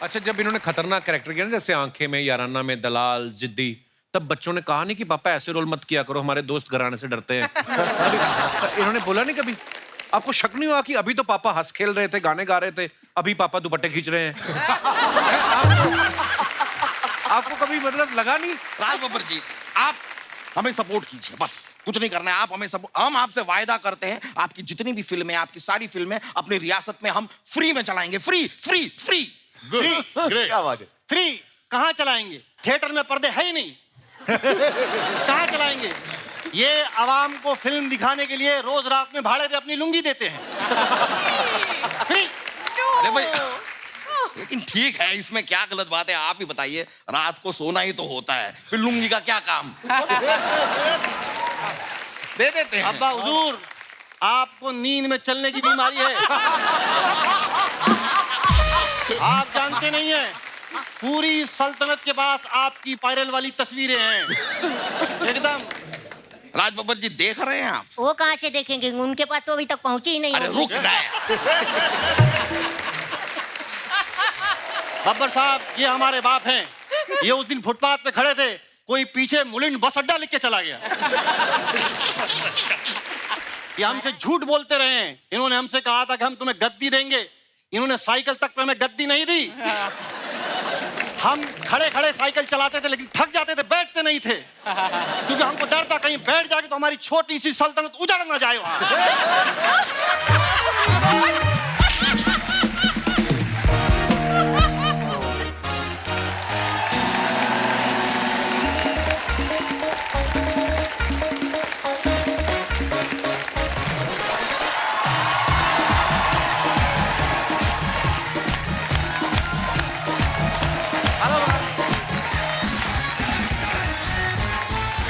अच्छा, जब इन्होंने खतरनाक कैरेक्टर किया ना, जैसे आंखें में, याराना में, दलाल, जिद्दी, तब बच्चों ने कहा नहीं कि पापा ऐसे रोल मत किया करो, हमारे दोस्त घर आने से डरते हैं। इन्होंने बोला नहीं कभी? आपको शक नहीं हुआ कि अभी तो पापा हंस खेल रहे थे, गाने गा रहे थे, अभी पापा दुपट्टे खींच रहे हैं? आपको कभी मतलब लगा नहीं? राज बब्बर जी, आप हमें सपोर्ट कीजिए, बस कुछ नहीं करना है। आप हमें सपोर्ट, हम आपसे वायदा करते हैं आपकी जितनी भी फिल्में, आपकी सारी फिल्में अपनी रियासत में हम फ्री में चलाएंगे। फ्री फ्री फ्री फ्री, क्या बात है। फ्री कहाँ चलाएंगे? थिएटर में पर्दे है ही नहीं। कहाँ चलाएंगे? ये आवाम को फिल्म दिखाने के लिए रोज रात में भाड़े पे अपनी लुंगी देते हैं। फ्री। अरे भाई, लेकिन ठीक है, इसमें क्या गलत बात है? आप ही बताइए, रात को सोना ही तो होता है, फिर लुंगी का क्या काम? दे देते हैं। अब्बा हुजूर, आपको नींद में चलने की बीमारी है। आप जानते नहीं हैं, पूरी सल्तनत के पास आपकी वायरल वाली तस्वीरें हैं एकदम। राज बब्बर जी, देख रहे हैं आप? वो कहाँ से देखेंगे? उनके पास तो अभी तक पहुंची ही नहीं अरे होगी। रुक ना। बब्बर साहब, ये हमारे बाप हैं। ये उस दिन फुटपाथ पे खड़े थे, कोई पीछे मुलिंड बस अड्डा लिख के चला गया। ये हमसे झूठ बोलते रहे हैं। इन्होंने हमसे कहा था कि हम तुम्हें गद्दी देंगे, इन्होंने साइकिल तक पे हमें गद्दी नहीं दी। हम खड़े खड़े साइकिल चलाते थे, लेकिन थक जाते थे, बैठते नहीं थे, क्योंकि हमको डर था कहीं बैठ जाके तो हमारी छोटी सी सल्तनत उजड़ ना जाए वहां।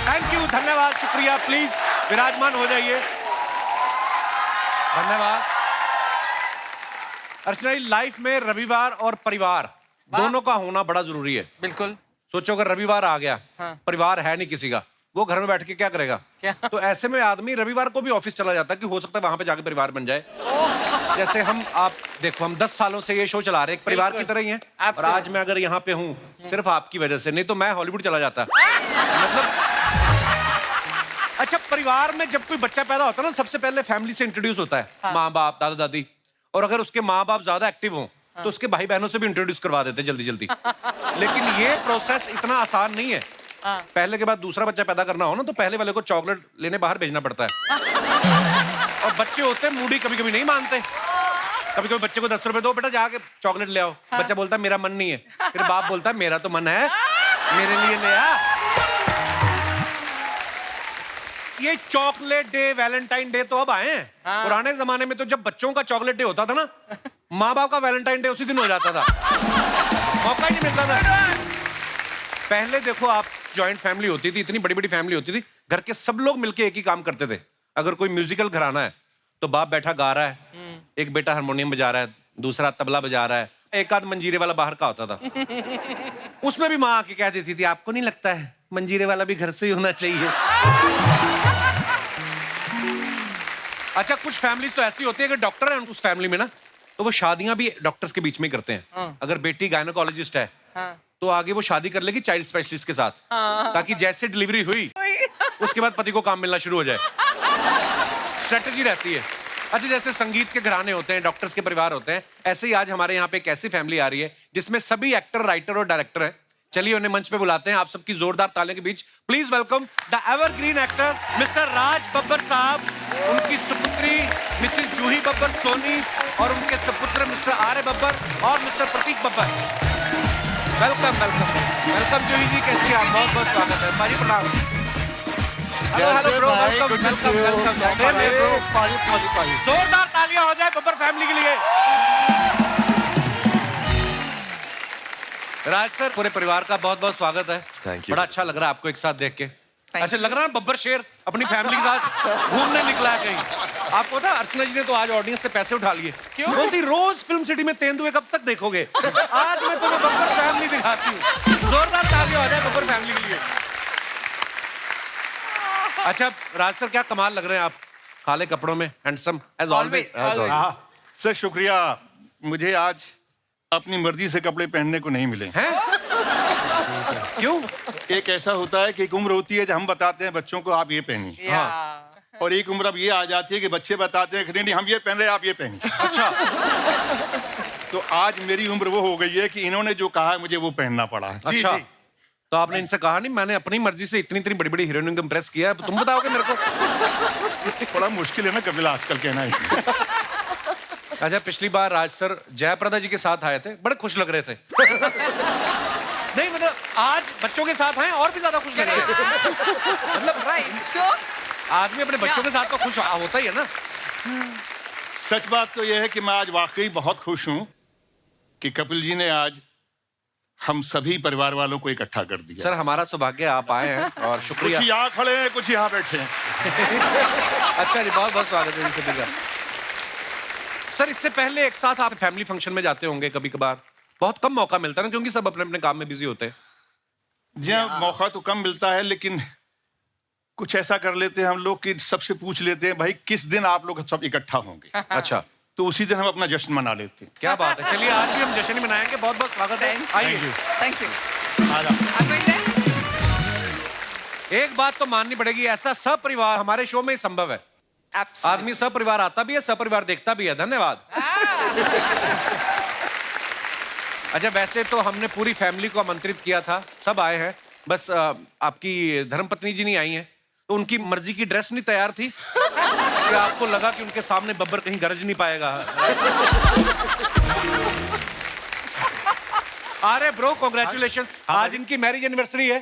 थैंक यू, धन्यवाद, शुक्रिया। प्लीज विराजमान हो जाइए। धन्यवाद। अर्चना जी, लाइफ में रविवार और परिवार दोनों का होना बड़ा जरूरी है। बिल्कुल। सोचो अगर रविवार आ गया, परिवार है नहीं किसी का, वो घर में बैठ के क्या करेगा? क्या? तो ऐसे में आदमी रविवार को भी ऑफिस चला जाता है कि हो सकता है वहां पे जाके परिवार बन जाए। जैसे हम, आप देखो, हम 10 सालों से ये शो चला रहे हैं, एक परिवार की तरह ही है। और आज मैं अगर यहाँ पे हूँ सिर्फ आपकी वजह से, नहीं तो मैं हॉलीवुड चला जाता। मतलब अच्छा, परिवार में जब कोई बच्चा पैदा होता है ना, सबसे पहले फैमिली से इंट्रोड्यूस होता है। माँ बाप, दादा दादी, और अगर उसके माँ बाप ज्यादा एक्टिव हों तो उसके भाई बहनों से भी इंट्रोड्यूस करवा देते हैं जल्दी जल्दी। लेकिन ये प्रोसेस इतना आसान नहीं है। पहले के बाद दूसरा बच्चा पैदा करना हो ना, तो पहले वाले को चॉकलेट लेने बाहर भेजना पड़ता है। और बच्चे होते हैं मूडी, कभी कभी नहीं मानते। कभी कभी बच्चे को 10 रुपए दो, बेटा जाके चॉकलेट ले आओ। बच्चा बोलता है मेरा मन नहीं है। फिर बाप बोलता है मेरा तो मन है, मेरे लिए ले आ। ये चॉकलेट डे, वैलेंटाइन डे तो अब आए हैं। पुराने जमाने में तो जब बच्चों का चॉकलेट डे होता था ना, माँ बाप का वैलेंटाइन डे उसी दिन हो जाता था। मौका ही नहीं मिलता था। पहले देखो, आप जॉइंट फैमिली होती थी, इतनी बड़ी बड़ी फैमिली होती थी, घर के सब लोग मिलके एक ही काम करते थे। अगर कोई म्यूजिकल घराना है तो बाप बैठा गा रहा है, एक बेटा हारमोनियम बजा रहा है, दूसरा तबला बजा रहा है, एक आध मंजीरे वाला बाहर का होता था। उसमें भी माँ आके कह देती थी, आपको नहीं लगता है मंजीरे वाला भी घर से ही होना चाहिए? अच्छा, कुछ फैमिलीज तो ऐसी होती है कि डॉक्टर है उस फैमिली में ना, तो वो शादियां भी डॉक्टर्स के बीच में ही करते हैं। अगर बेटी गायनोकोलॉजिस्ट है तो आगे वो शादी कर लेगी चाइल्ड स्पेशलिस्ट के साथ, ताकि जैसे डिलीवरी हुई उसके बाद पति को काम मिलना शुरू हो जाए। स्ट्रेटजी रहती है। अच्छा, जैसे संगीत के घराने होते हैं, डॉक्टर्स के परिवार होते हैं, ऐसे ही आज हमारे यहाँ पे एक ऐसी फैमिली आ रही है जिसमें सभी एक्टर, राइटर और डायरेक्टर हैं। चलिए उन्हें मंच पे बुलाते हैं। आप सबकी जोरदार तालियों के बीच please welcome the evergreen actor Mr Raj Babbar साहब, उनकी सुपुत्री मिसेस जूही बब्बर सोनी और उनके सुपुत्र मिस्टर आर्य बब्बर और Mr Prateek Babbar. Welcome welcome welcome Juhi ji, कैसी हैं आप? बहुत बहुत स्वागत है। बाजी प्रणाम। Hello hello bro, welcome welcome welcome. जोरदार तालियां हो जाए बब्बर फैमिली के लिए। राज सर, पूरे परिवार का बहुत बहुत स्वागत है। Thank you. बड़ा अच्छा लग रहा है आपको एक साथ देख के। ऐसे लग रहा है बब्बर शेर अपनी फैमिली के साथ घूमने निकला है कहीं। आपको पता, अर्चना जी ने तो आज ऑडियंस से पैसे उठा लिए। क्यों? बोलती रोज फिल्म सिटी में तेंदुए कब तक देखोगे, आज मैं तुम्हें बब्बर फैमिली दिखाती हूँ। जोरदार तालियां हो जाए बब्बर फैमिली के लिए। अच्छा राज सर, क्या कमाल लग रहे हैं आप काले कपड़ों में, हैंडसम एज ऑलवेज। सर शुक्रिया, मुझे आज अपनी मर्जी से कपड़े पहनने को नहीं मिले। हैं? क्यों? एक ऐसा होता है कि एक उम्र होती है जब हम बताते हैं बच्चों को आप ये पहनिए, हाँ। और एक उम्र अब ये आ जाती है कि बच्चे बताते हैं कि नहीं हम ये पहन रहे हैं, आप ये पहनिए। अच्छा। तो आज मेरी उम्र वो हो गई है कि इन्होंने जो कहा है मुझे वो पहनना पड़ा है। अच्छा। तो आपने इनसे कहा नहीं मैंने अपनी मर्जी से इतनी इतनी बड़ी बड़ी हीरोइन को इम्प्रेस किया है, तुम बताओगे मेरे को? बड़ा मुश्किल है ना कपिल आजकल कहना है। अच्छा, पिछली बार राज सर जयप्रदा जी के साथ आए थे, बड़े खुश लग रहे थे। नहीं मतलब आज बच्चों के साथ आए और भी ज्यादा खुश लग रहे थे। मतलब आदमी अपने बच्चों के साथ तो खुश होता ही है ना। सच बात तो यह है कि मैं आज वाकई बहुत खुश हूं कि कपिल जी ने आज हम सभी परिवार वालों को इकट्ठा कर दिया। सर हमारा सौभाग्य आप आए हैं और कुछ शुक्रिया। यहाँ खड़े हैं, कुछ यहाँ बैठे हैं। अच्छा जी, बहुत बहुत स्वागत है जी सभी का। सर इससे पहले एक साथ आप फैमिली फंक्शन में जाते होंगे कभी कभार? बहुत कम मौका मिलता है ना, क्योंकि सब अपने अपने काम में बिजी होते हैं। जी हाँ, मौका तो कम मिलता है, लेकिन कुछ ऐसा कर लेते हैं हम लोग कि सबसे पूछ लेते हैं भाई किस दिन आप लोग सब इकट्ठा होंगे। अच्छा, तो उसी दिन हम अपना जश्न मना लेते हैं। क्या बात है। चलिए आज भी हम जश्न ही मनाएंगे। बहुत बहुत स्वागत है, आइए। Thank you. आ जाओ। I'm going there. एक बात तो माननी पड़ेगी, ऐसा सब परिवार हमारे शो में ही संभव है। Absolutely. आदमी सब परिवार आता भी है, सब परिवार देखता भी है। धन्यवाद। अच्छा, वैसे तो हमने पूरी फैमिली को आमंत्रित किया था, सब आए हैं, बस आपकी धर्मपत्नी जी नहीं आई हैं, तो उनकी मर्जी की ड्रेस नहीं तैयार थी कि आपको लगा कि उनके सामने बब्बर कहीं गरज नहीं पाएगा। अरे ब्रो कॉन्ग्रेचुलेशंस, आज इनकी मैरिज एनिवर्सरी है।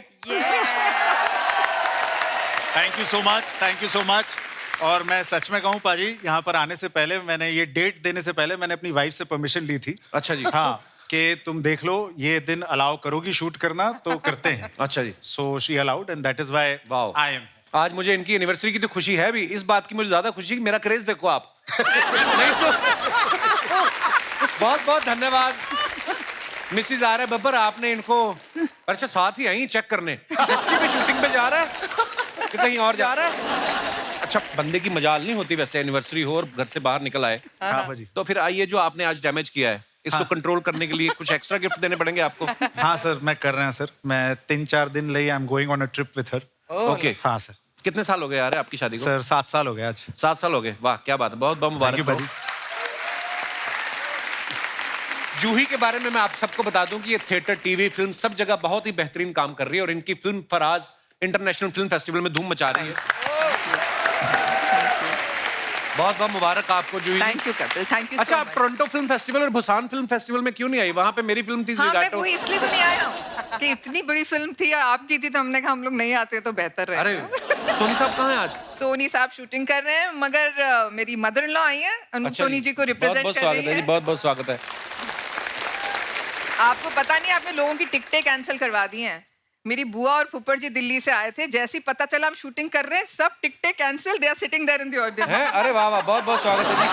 Thank you so much, thank you so much. और मैं सच में कहूँ पाजी, यहाँ पर आने से पहले मैंने ये डेट देने से पहले मैंने अपनी वाइफ से परमिशन ली थी। अच्छा जी। हाँ, कि तुम देख लो ये दिन अलाउ करोगी शूट करना तो करते हैं। अच्छा जी। So she allowed and that is why wow. I am. आज मुझे इनकी एनिवर्सरी की तो खुशी है भी, इस बात की मुझे ज्यादा खुशी कि मेरा क्रेज देखो आप। नहीं तो बहुत बहुत धन्यवाद मिसिज आर्य बब्बर, आपने इनको अच्छा साथ ही आई चेक करने। बच्ची भी शूटिंग पे जा रहा है कि कहीं और जा रहा है? अच्छा, बंदे की मजाल नहीं होती वैसे एनिवर्सरी हो और घर से बाहर निकल आए। हाँ भाजी। तो फिर आइए, जो आपने आज डैमेज किया है इसको कंट्रोल करने के लिए कुछ एक्स्ट्रा गिफ्ट देने पड़ेंगे आपको। हाँ सर, मैं कर रहे हैं सर। मैं 3-4 दिन लिए I am going on a trip with her. Okay. हाँ सर। कितने साल हो गए यार आपकी शादी को? सर 7 साल हो गए आज। 7 साल हो गए, वाह क्या बात है, बहुत बहुत मुबारक Thank you, हो। जूही के बारे में मैं आप सबको बता दूं कि ये थिएटर, टीवी, फिल्म सब जगह बहुत ही बेहतरीन काम कर रही है और इनकी film Faraz international film festival में धूम मचा रही है। बहुत बहुत मुबारक आपको Juhi. Thank you, Kapil. Thank you अच्छा, so आप much. टोरंटो फिल्म फेस्टिवल और भूसान फिल्म फेस्टिवल में क्यों नहीं आई? वहां पे मेरी फिल्म थी हाँ, मैं ज़िगाटो। वो इसलिए तो नहीं आया हूँ कि इतनी बड़ी फिल्म थी और आपकी थी, तो हमने कहा हम लोग नहीं आते तो बेहतर अरे रहेगा। सोनी साहब कहाँ हैं आज? सोनी साहब शूटिंग कर रहे हैं, मगर मेरी मदर इन लॉ आई है, अनूप सोनी जी को रिप्रेजेंट बहुत कर स्वागत रही है जी, है। बहुत बहुत स्वागत है। आपको पता नहीं, आपने लोगों की टिकटें कैंसिल करवा दी हैं। मेरी बुआ और फुप्पड़ जी दिल्ली से आए थे, जैसे ही पता चला हम शूटिंग कर रहे हैं, सब टिकटें cancel, they are sitting there in the audience. हैं? अरे वाह वाह, बहुत बहुत स्वागत है जी।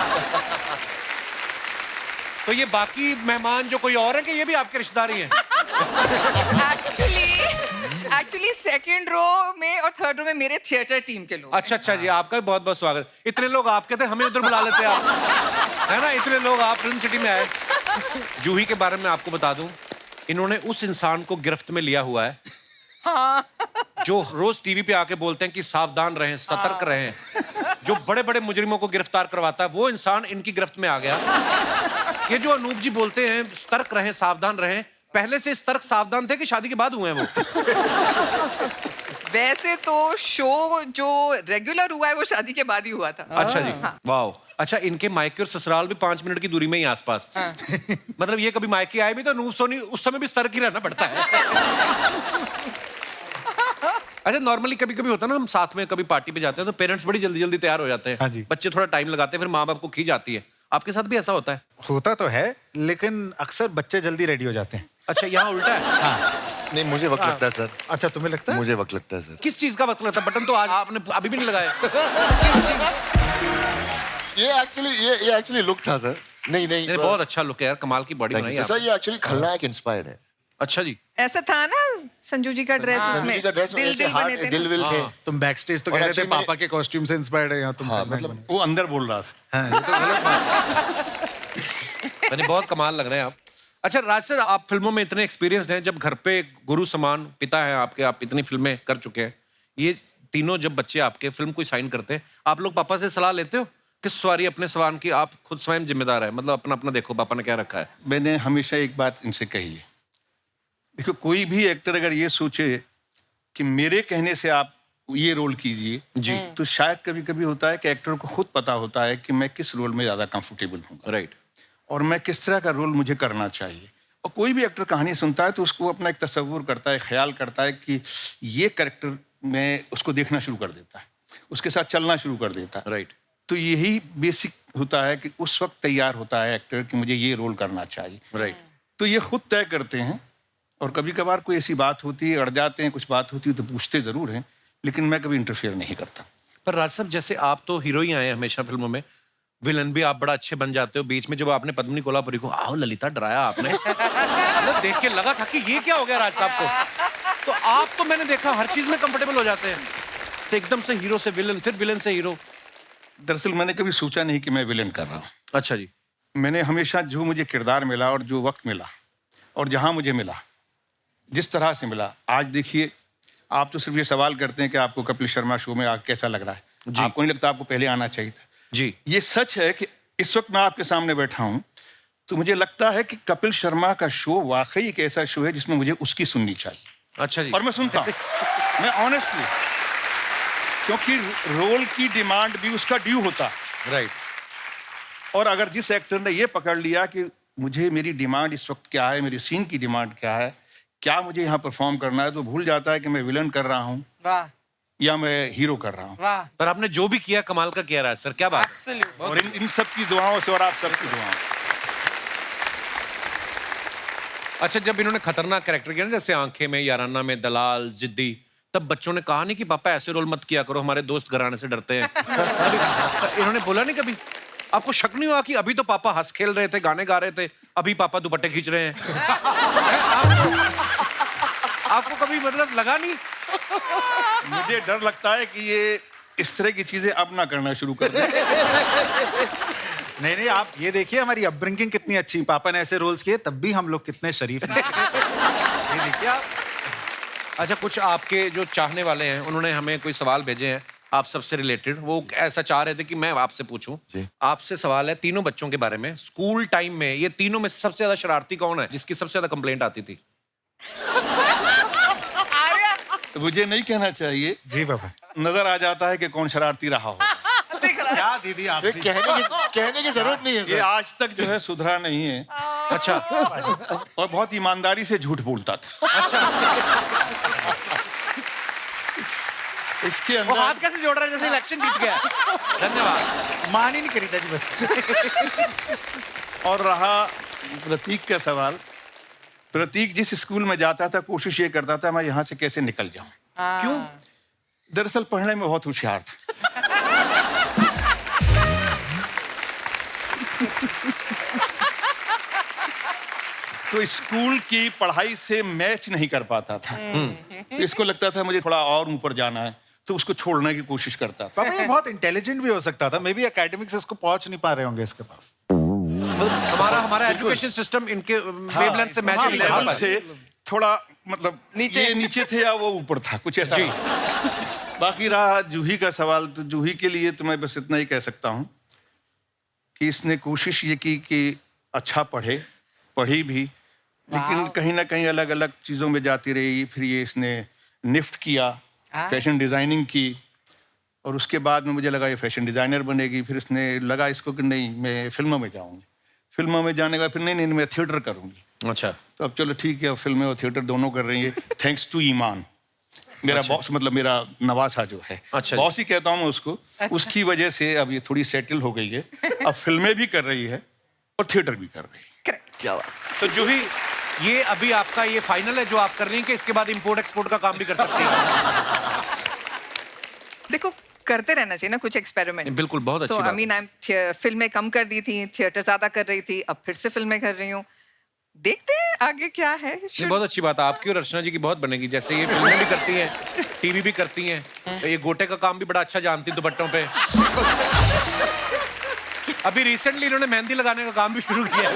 तो ये बाकी मेहमान जो कोई और है कि ये भी आपके रिश्तेदार ही हैं? एक्चुअली सेकंड रो में और थर्ड रो में मेरे थिएटर टीम के लोग। अच्छा अच्छा जी, आपका भी बहुत बहुत स्वागत। इतने लोग आपके थे, हमें उधर बुला लेते आप, है ना? इतने लोग आप फिल्म सिटी में आए। जूही के बारे में आपको बता दूं, इन्होंने उस इंसान को गिरफ्त में लिया हुआ है जो रोज टीवी पे आके बोलते हैं कि सावधान रहें, सतर्क रहें, जो बड़े बड़े मुजरिमों को गिरफ्तार करवाता है, वो इंसान इनकी गिरफ्त में आ गया। ये जो अनूप जी बोलते हैं सतर्क रहें, सावधान रहें, पहले से सतर्क सावधान थे कि शादी के बाद हुए हैं वो? वैसे तो शो जो रेगुलर हुआ है वो शादी के बाद ही हुआ था। अच्छा जी, वाह। अच्छा, इनके मायके और ससुराल भी 5 मिनट की दूरी में ही आसपास। मतलब ये कभी मायके आए भी तो अनूप सोनी उस समय भी सतर्क ही रहना पड़ता है। अच्छा, नॉर्मली कभी कभी होता है ना, हम साथ में कभी पार्टी पे जाते हैं तो पेरेंट्स बड़ी जल्दी जल्दी तैयार हो जाते हैं। हाँ जी। बच्चे थोड़ा टाइम लगाते हैं, फिर माँ बाप को खींच आती है। आपके साथ भी ऐसा होता है? होता तो है, लेकिन अक्सर बच्चे जल्दी रेडी हो जाते हैं। अच्छा, यहाँ उल्टा है। हाँ। नहीं, मुझे वक्त लगता है सर। अच्छा, तुम्हें लगता है? मुझे वक्त लगता है सर। किस चीज का वक्त लगता है? बटन तो आज आपने अभी भी नहीं लगाया। ये एक्चुअली लुक था सर। नहीं नहीं, बहुत अच्छा लुक है यार, कमाल की बॉडी बनाई सर। आपने। ये एक्चुअली खलनायक इंस्पायर्ड है। अच्छा जी। ऐसा था ना संजू जी का ड्रेस, उसमें संजू का ड्रेस में दिल ऐसे दिल बने हार्ट थे दिल ना। विल थे। तुम बैक स्टेज तो और कह रहे थे actually पापा के कॉस्ट्यूम से इंस्पायर्ड है, यहाँ तुम हाँ, खलनायक मतलब वो अंदर बोल रहा था। बने। हाँ, ये तो गलत बात है। मैंने बहुत कमाल लग रहे हैं आप। अच्छा राज सर, आप फिल्मों में इतने एक्सपीरियंस्ड हैं, जब घर पे गुरु समान पिता हैं आपके, आप इतनी फिल्में कर चुके हैं, ये तीनों जब बच्चे आपके फिल्म कोई साइन करते हैं, आप लोग पापा से सलाह लेते हो किस सवारी अपने सवान की, आप खुद स्वयं जिम्मेदार है, मतलब अपना अपना देखो पापा ने क्या रखा है? मैंने हमेशा एक बात इनसे कही है, देखो कोई भी एक्टर अगर ये सोचे कि मेरे कहने से आप ये रोल कीजिए जी, तो शायद कभी कभी होता है कि एक्टर को खुद पता होता है कि मैं किस रोल में ज्यादा कंफर्टेबल हूँ राइट। और मैं किस तरह का रोल मुझे करना चाहिए। और कोई भी एक्टर कहानी सुनता है तो उसको अपना एक तसव्वुर करता है, ख्याल करता है कि ये कैरेक्टर में उसको देखना शुरू कर देता है, उसके साथ चलना शुरू कर देता है। राइट। तो यही बेसिक होता है कि उस वक्त तैयार होता है एक्टर कि मुझे ये रोल करना चाहिए। राइट। तो ये खुद तय करते हैं। और कभी कभार कोई ऐसी बात होती है, अड़ जाते हैं, कुछ बात होती है तो पूछते ज़रूर हैं, लेकिन मैं कभी इंटरफेयर नहीं करता। पर राज साहब, जैसे आप तो हीरो ही आए हैं हमेशा फिल्मों में, विलन भी आप बड़ा अच्छे बन जाते हो। बीच में जब आपने पद्मिनी कोल्हापुरी को आओ ललिता डराया आपने, मतलब देख के लगा था कि ये क्या हो गया राज साहब को। तो आप तो मैंने देखा हर चीज में कंफर्टेबल हो जाते हैं, तो एकदम से हीरो से विलन, फिर विलन से हीरो। दरअसल मैंने कभी सोचा नहीं कि मैं विलन कर रहा हूँ। अच्छा जी। मैंने हमेशा जो मुझे किरदार मिला और जो वक्त मिला और जहाँ मुझे मिला, जिस तरह से मिला। आज देखिए, आप तो सिर्फ ये सवाल करते हैं कि आपको कपिल शर्मा शो में आग कैसा लग रहा है, आपको नहीं लगता आपको पहले आना चाहिए था? जी। ये सच है कि इस वक्त मैं आपके सामने बैठा हूँ तो मुझे लगता है कि कपिल शर्मा का शो वाकई एक ऐसा शो है जिसमें मुझे उसकी सुननी चाहिए। अच्छा जी। और मैं सुनता हूँ मैं ऑनेस्टली, क्योंकि रोल की डिमांड भी उसका ड्यू होता है। राइट। और अगर जिस एक्टर ने ये पकड़ लिया कि मुझे मेरी डिमांड इस वक्त क्या है, मेरी सीन की डिमांड क्या है, क्या मुझे यहाँ परफॉर्म करना है, तो भूल जाता है कि मैं विलन कर रहा हूँ या मैं हीरो कर रहा हूँ। पर आपने जो भी किया कमाल का किया राज सर, क्या बात है। और इन सब की दुआओं से और आप सबकी दुआओं से। अच्छा, जब इन्होंने खतरनाक कैरेक्टर किया ना, जैसे आंखें में, याराना में, दलाल, जिद्दी, तब बच्चों ने कहा नहीं कि पापा ऐसे रोल मत किया करो, हमारे दोस्त घर आने से डरते हैं। इन्होंने बोला नहीं कभी? आपको शक नहीं हुआ कि अभी तो पापा हंस खेल रहे थे, गाने गा रहे थे, अभी पापा दुपट्टे खींच रहे हैं? आपको कभी मतलब लगा नहीं? मुझे डर लगता है कि ये इस तरह की चीजें अब ना करना शुरू कर दें। नहीं नहीं, आप ये देखिए हमारी अपब्रिंगिंग कितनी अच्छी, पापा ने ऐसे रोल्स किए तब भी हम लोग कितने शरीफ हैं। ये देखिए आप। अच्छा, कुछ आपके जो चाहने वाले हैं उन्होंने हमें कोई सवाल भेजे हैं आप सबसे रिलेटेड, वो ऐसा चाह रहे थे कि मैं आपसे पूछूं। आपसे सवाल है तीनों बच्चों के बारे में। स्कूल टाइम में ये तीनों में सबसे ज्यादा शरारती कौन है, जिसकी सबसे ज्यादा कंप्लेंट आती थी? तो मुझे नहीं कहना चाहिए, जी पापा। नजर आ जाता है कि कौन शरारती रहा हो। क्या दीदी आप भी? कहने की जरूरत नहीं है ये सर। आज तक जो है सुधरा नहीं है अच्छा। और बहुत ईमानदारी से झूठ बोलता था। इसके वो अंदर हाथ कैसे जोड़ रहा है जैसे इलेक्शन जीत गया? धन्यवाद। मान ही नहीं करी था जी बस। और रहा प्रतीक का सवाल, प्रतीक जिस स्कूल में जाता था कोशिश ये करता था मैं यहाँ से कैसे निकल जाऊं। क्यों? दरअसल पढ़ने में बहुत होशियार था। तो स्कूल की पढ़ाई से मैच नहीं कर पाता था, तो इसको लगता था मुझे थोड़ा और ऊपर जाना है, तो उसको छोड़ने की कोशिश करता था। पापा ये बहुत इंटेलिजेंट भी हो सकता था, मे बी एकेडमिक से इसको पहुंच नहीं पा रहे होंगे इसके पास। हमारा एजुकेशन सिस्टम इनके वेवलेंथ से मैच नहीं कर लेवल पा से थोड़ा मतलब ये नीचे थे या वो ऊपर था, कुछ ऐसा। बाकी रहा जूही का सवाल, तो जूही के लिए तो मैं बस इतना ही कह सकता हूँ कि इसने कोशिश ये की कि अच्छा पढ़ी भी, लेकिन कहीं ना कहीं अलग अलग चीज़ों में जाती रही। फिर ये इसने निफ्ट किया, फैशन डिज़ाइनिंग की, और उसके बाद में मुझे लगा ये फैशन डिज़ाइनर बनेगी। फिर इसने लगा इसको कि नहीं मैं फिल्मों में जाऊँगी, फिल्मों में जाने का फिर नहीं मैं थिएटर करूँगी। अच्छा। तो अब चलो ठीक है, फिल्में और थिएटर दोनों कर रही है, थैंक्स टू ईमान। मेरा बॉस मतलब मेरा नवासा जो है, अच्छा बॉस ही कहता हूँ मैं उसको। उसकी वजह से अब ये थोड़ी सेटल हो गई है, अब फिल्में भी कर रही है और थिएटर भी कर रही है। तो जूही, ये अभी आपका ये फाइनल है जो आप कर रही हैं कि इसके बाद इंपोर्ट एक्सपोर्ट का काम भी कर सकती हैं? देखो, करते रहना चाहिए ना कुछ एक्सपेरिमेंट। बिल्कुल, बहुत अच्छी तो बात आई मीन फिल्में कम कर दी थी, थिएटर ज्यादा कर रही थी, अब फिर से फिल्में कर रही हूँ। देखते हैं आगे क्या है। ये बहुत अच्छी बात है, आपकी और अर्चना जी की बहुत बनेगी। जैसे ये फिल्में भी करती हैं, टीवी भी करती हैं, तो ये गोटे का काम भी बड़ा अच्छा जानती दुपट्टों पे। अभी रिसेंटली इन्होंने मेहंदी लगाने का काम भी शुरू किया है।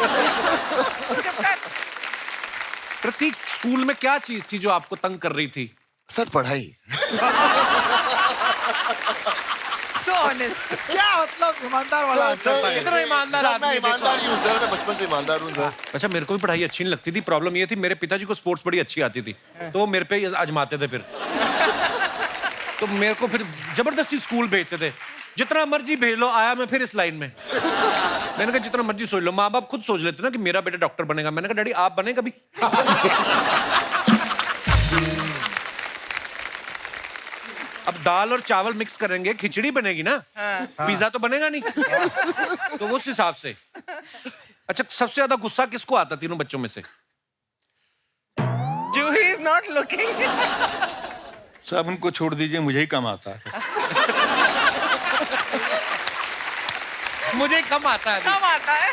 प्रतीक, स्कूल में क्या चीज थी जो आपको तंग कर रही थी? सर पढ़ाई। So honest. क्या मतलब ईमानदार वाला आंसर था ये? कितना ईमानदार सर, आदमी मैं है, देखो। ईमानदार ही हूँ सर, मैं बचपन से ईमानदार हूँ सर। अच्छा, मेरे को भी पढ़ाई अच्छी नहीं लगती थी। प्रॉब्लम ये थी, मेरे पिताजी को स्पोर्ट्स बड़ी अच्छी आती थी, तो वो मेरे पे ही आजमाते थे फिर। तो मेरे को फिर जबरदस्ती स्कूल भेजते थे, जितना मर्जी भेज लो। आया मैं फिर इस लाइन में। मैंने कहा जितना मर्जी सोच लो। माँ बाप खुद सोच लेते ना कि मेरा बेटा डॉक्टर बनेगा। मैंने कहा डैडी आप बने कभी? अब दाल और चावल मिक्स करेंगे, खिचड़ी बनेगी ना, पिज्जा तो बनेगा नहीं। तो उस हिसाब से। अच्छा, सबसे ज्यादा गुस्सा किसको आता तीनों बच्चों में से? Juhi is not looking. सब उनको छोड़ दीजिए, मुझे ही कम आता है। मुझे कम आता है अभी। कम आता है।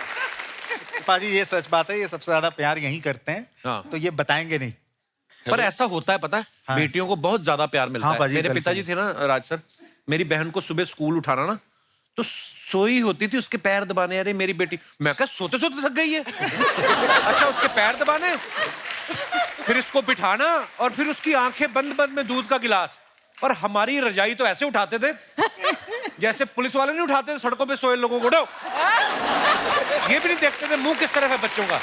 पाजी ये सच बात है, ये सबसे ज्यादा प्यार यहीं करते हैं। हाँ। तो ये बताएंगे नहीं। पर ऐसा होता है, पता है, हाँ। बेटियों को बहुत ज्यादा प्यार मिलता हाँ है। पाजी, मेरे कल पिताजी से। थे ना राज सर, मेरी बहन को सुबह स्कूल उठाना ना, तो सोई होती थी, उसके पैर दबाने। अरे मेरी बेटी, मैं कहा सोते सोते थक गई है। अच्छा, उसके पैर दबाने, फिर इसको बिठाना, और फिर उसकी आंखें बंद बंद में दूध का गिलास। और हमारी रजाई तो ऐसे उठाते थे जैसे पुलिस वाले नहीं उठाते थे सड़कों पे सोए लोगों को। उठो, ये भी नहीं देखते थे मुंह किस तरफ है बच्चों का।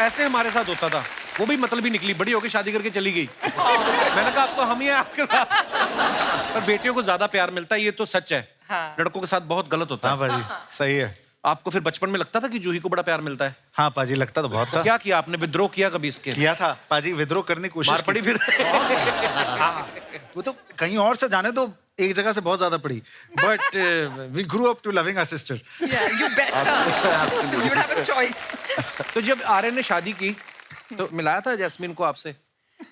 ऐसे हमारे साथ होता था। वो भी मतलब ही निकली, बड़ी होकर शादी करके चली गई। मैंने कहा अब तो हम ही हैं आपके साथ। पर बेटियों को ज्यादा प्यार मिलता है, ये तो सच है। हाँ। लड़कों के साथ बहुत गलत होता हाँ है। पाजी, सही है। आपको फिर बचपन में लगता था कि जूही को बड़ा प्यार मिलता है? हाँ पाजी, लगता तो बहुत था। क्या किया आपने? विद्रोह किया कभी इसके? किया था पाजी, विद्रोह करने की कोशिश मार पड़ी की। फिर? हाँ, वो तो कहीं और से जाने तो एक जगह से बहुत ज्यादा पड़ी। But we grew up to loving our sister. Yeah, you better. You have a choice. तो जब आर्यन ने शादी की तो मिलाया था जैस्मीन को आपसे?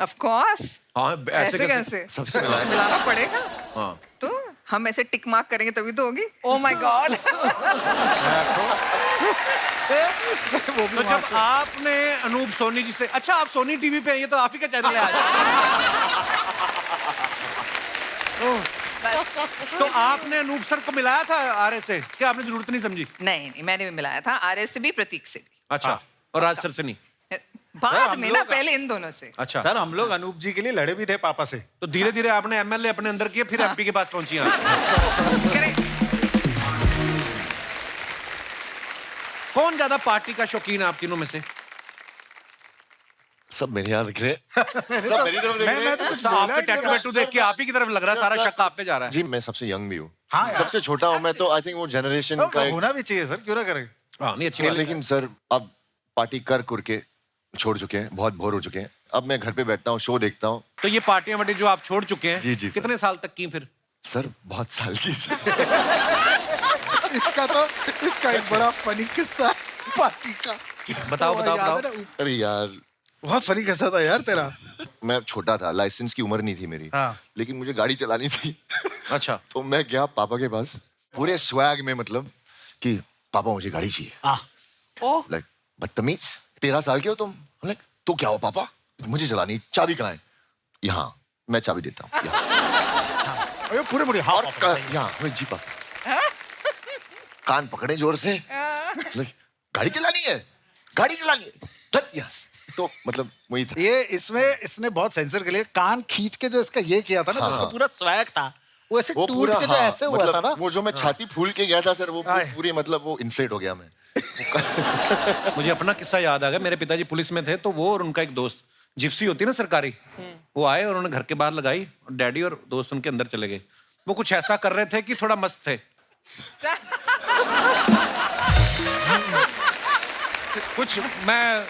Of course. हाँ, ऐसे कैसे? सबसे मिलाया। मिलाना पड़ेगा। हाँ। तो हम ऐसे टिक मार्क करेंगे तभी तो होगी। Oh my God. तो जब आपने अनूप सोनी जी से, अच्छा आप सोनी टीवी पे हैं, ये तो आप ही का चैनल है आज। तो आपने अनूप सर को मिलाया था आर्य से? क्या आपने जरूरत नहीं समझी? नहीं नहीं, मैंने भी मिलाया था, आर्य से भी, प्रतीक से भी। अच्छा, और राज सर से नहीं? बाद हम में ना, लोग- पहले इन दोनों से। अच्छा, सर हम लोग अनूप जी के लिए लड़े भी थे पापा से। तो धीरे धीरे आपने एमएलए अपने अंदर किए, फिर एमपी के पास पहुंची आप। Correct. कौन ज्यादा पार्टी का शौकीन है आप तीनों में से? सब मेरे यहाँ दिख रहे हैं। सब मेरी तरफ देख रहे हैं। तो आपके टैटू वैटू देख के आप ही की तरफ लग रहा है, सारा शक आप पे जा रहा है। जी मैं सबसे यंग भी हूँ। हाँ यार। सबसे छोटा हूँ मैं, तो आई थिंक वो जनरेशन का एक। होना भी चाहिए सर, क्यों ना करें। हाँ, नहीं अच्छी बात है। लेकिन सर अब पार्टी कर के छोड़ चुके हैं, बहुत बोर हो चुके हैं। अब मैं घर पे बैठता हूँ, शो देखता हूँ। तो ये पार्टियां वार्टी जो आप छोड़ चुके हैं, जी, जी, सर। कितने साल तक की फिर? सर बहुत साल की सर। इसका एक बड़ा फनी किस्सा पार्टी का। बताओ बताओ बताओ। अरे यार बहुत फनी किस्सा था यार तेरा। मैं छोटा था, लाइसेंस की उम्र नहीं थी मेरी। हाँ। लेकिन मुझे गाड़ी चलानी थी। अच्छा, तो मैं गया पापा के पास पूरे स्वैग में, मतलब कि पापा मुझे गाड़ी चाहिए। Oh. लाइक बदतमीज, 13 साल के हो तुम? लाइक तो क्या हो पापा, मुझे चलानी, चाबी कहाँ है? यहाँ, मैं चाबी देता हूँ यहाँ। अरे पूरे पूरे हाँ और यहाँ मैं जी पापा। कान पकड़े जोर से, लाइक गाड़ी चलानी है, गाड़ी चलानी है, धत यहाँ। तो मतलब वही था। ये इसने बहुत सेंसर के लिए कान खींच के जो इसका ये किया था ना, तो हाँ, उसका हाँ। पूरा स्वैग था। वो ऐसे वो टूट पूरा के जो हाँ, ऐसे हुआ मतलब था ना, वो जो मैं छाती फूल के गया था सर, वो आए। पूरी मतलब वो इन्फ्लेट हो गया मैं। मुझे अपना किस्सा याद आ गया। मेरे पिताजी पुलिस में थे, तो वो और उनका एक दोस्त, जिप्सी होती है ना सरकारी, वो आए और उन्होंने घर के बाहर लगाई, और डैडी और दोस्त उनके अंदर चले गए। वो कुछ ऐसा कर रहे थे कि थोड़ा मस्त थे। कुछ मैं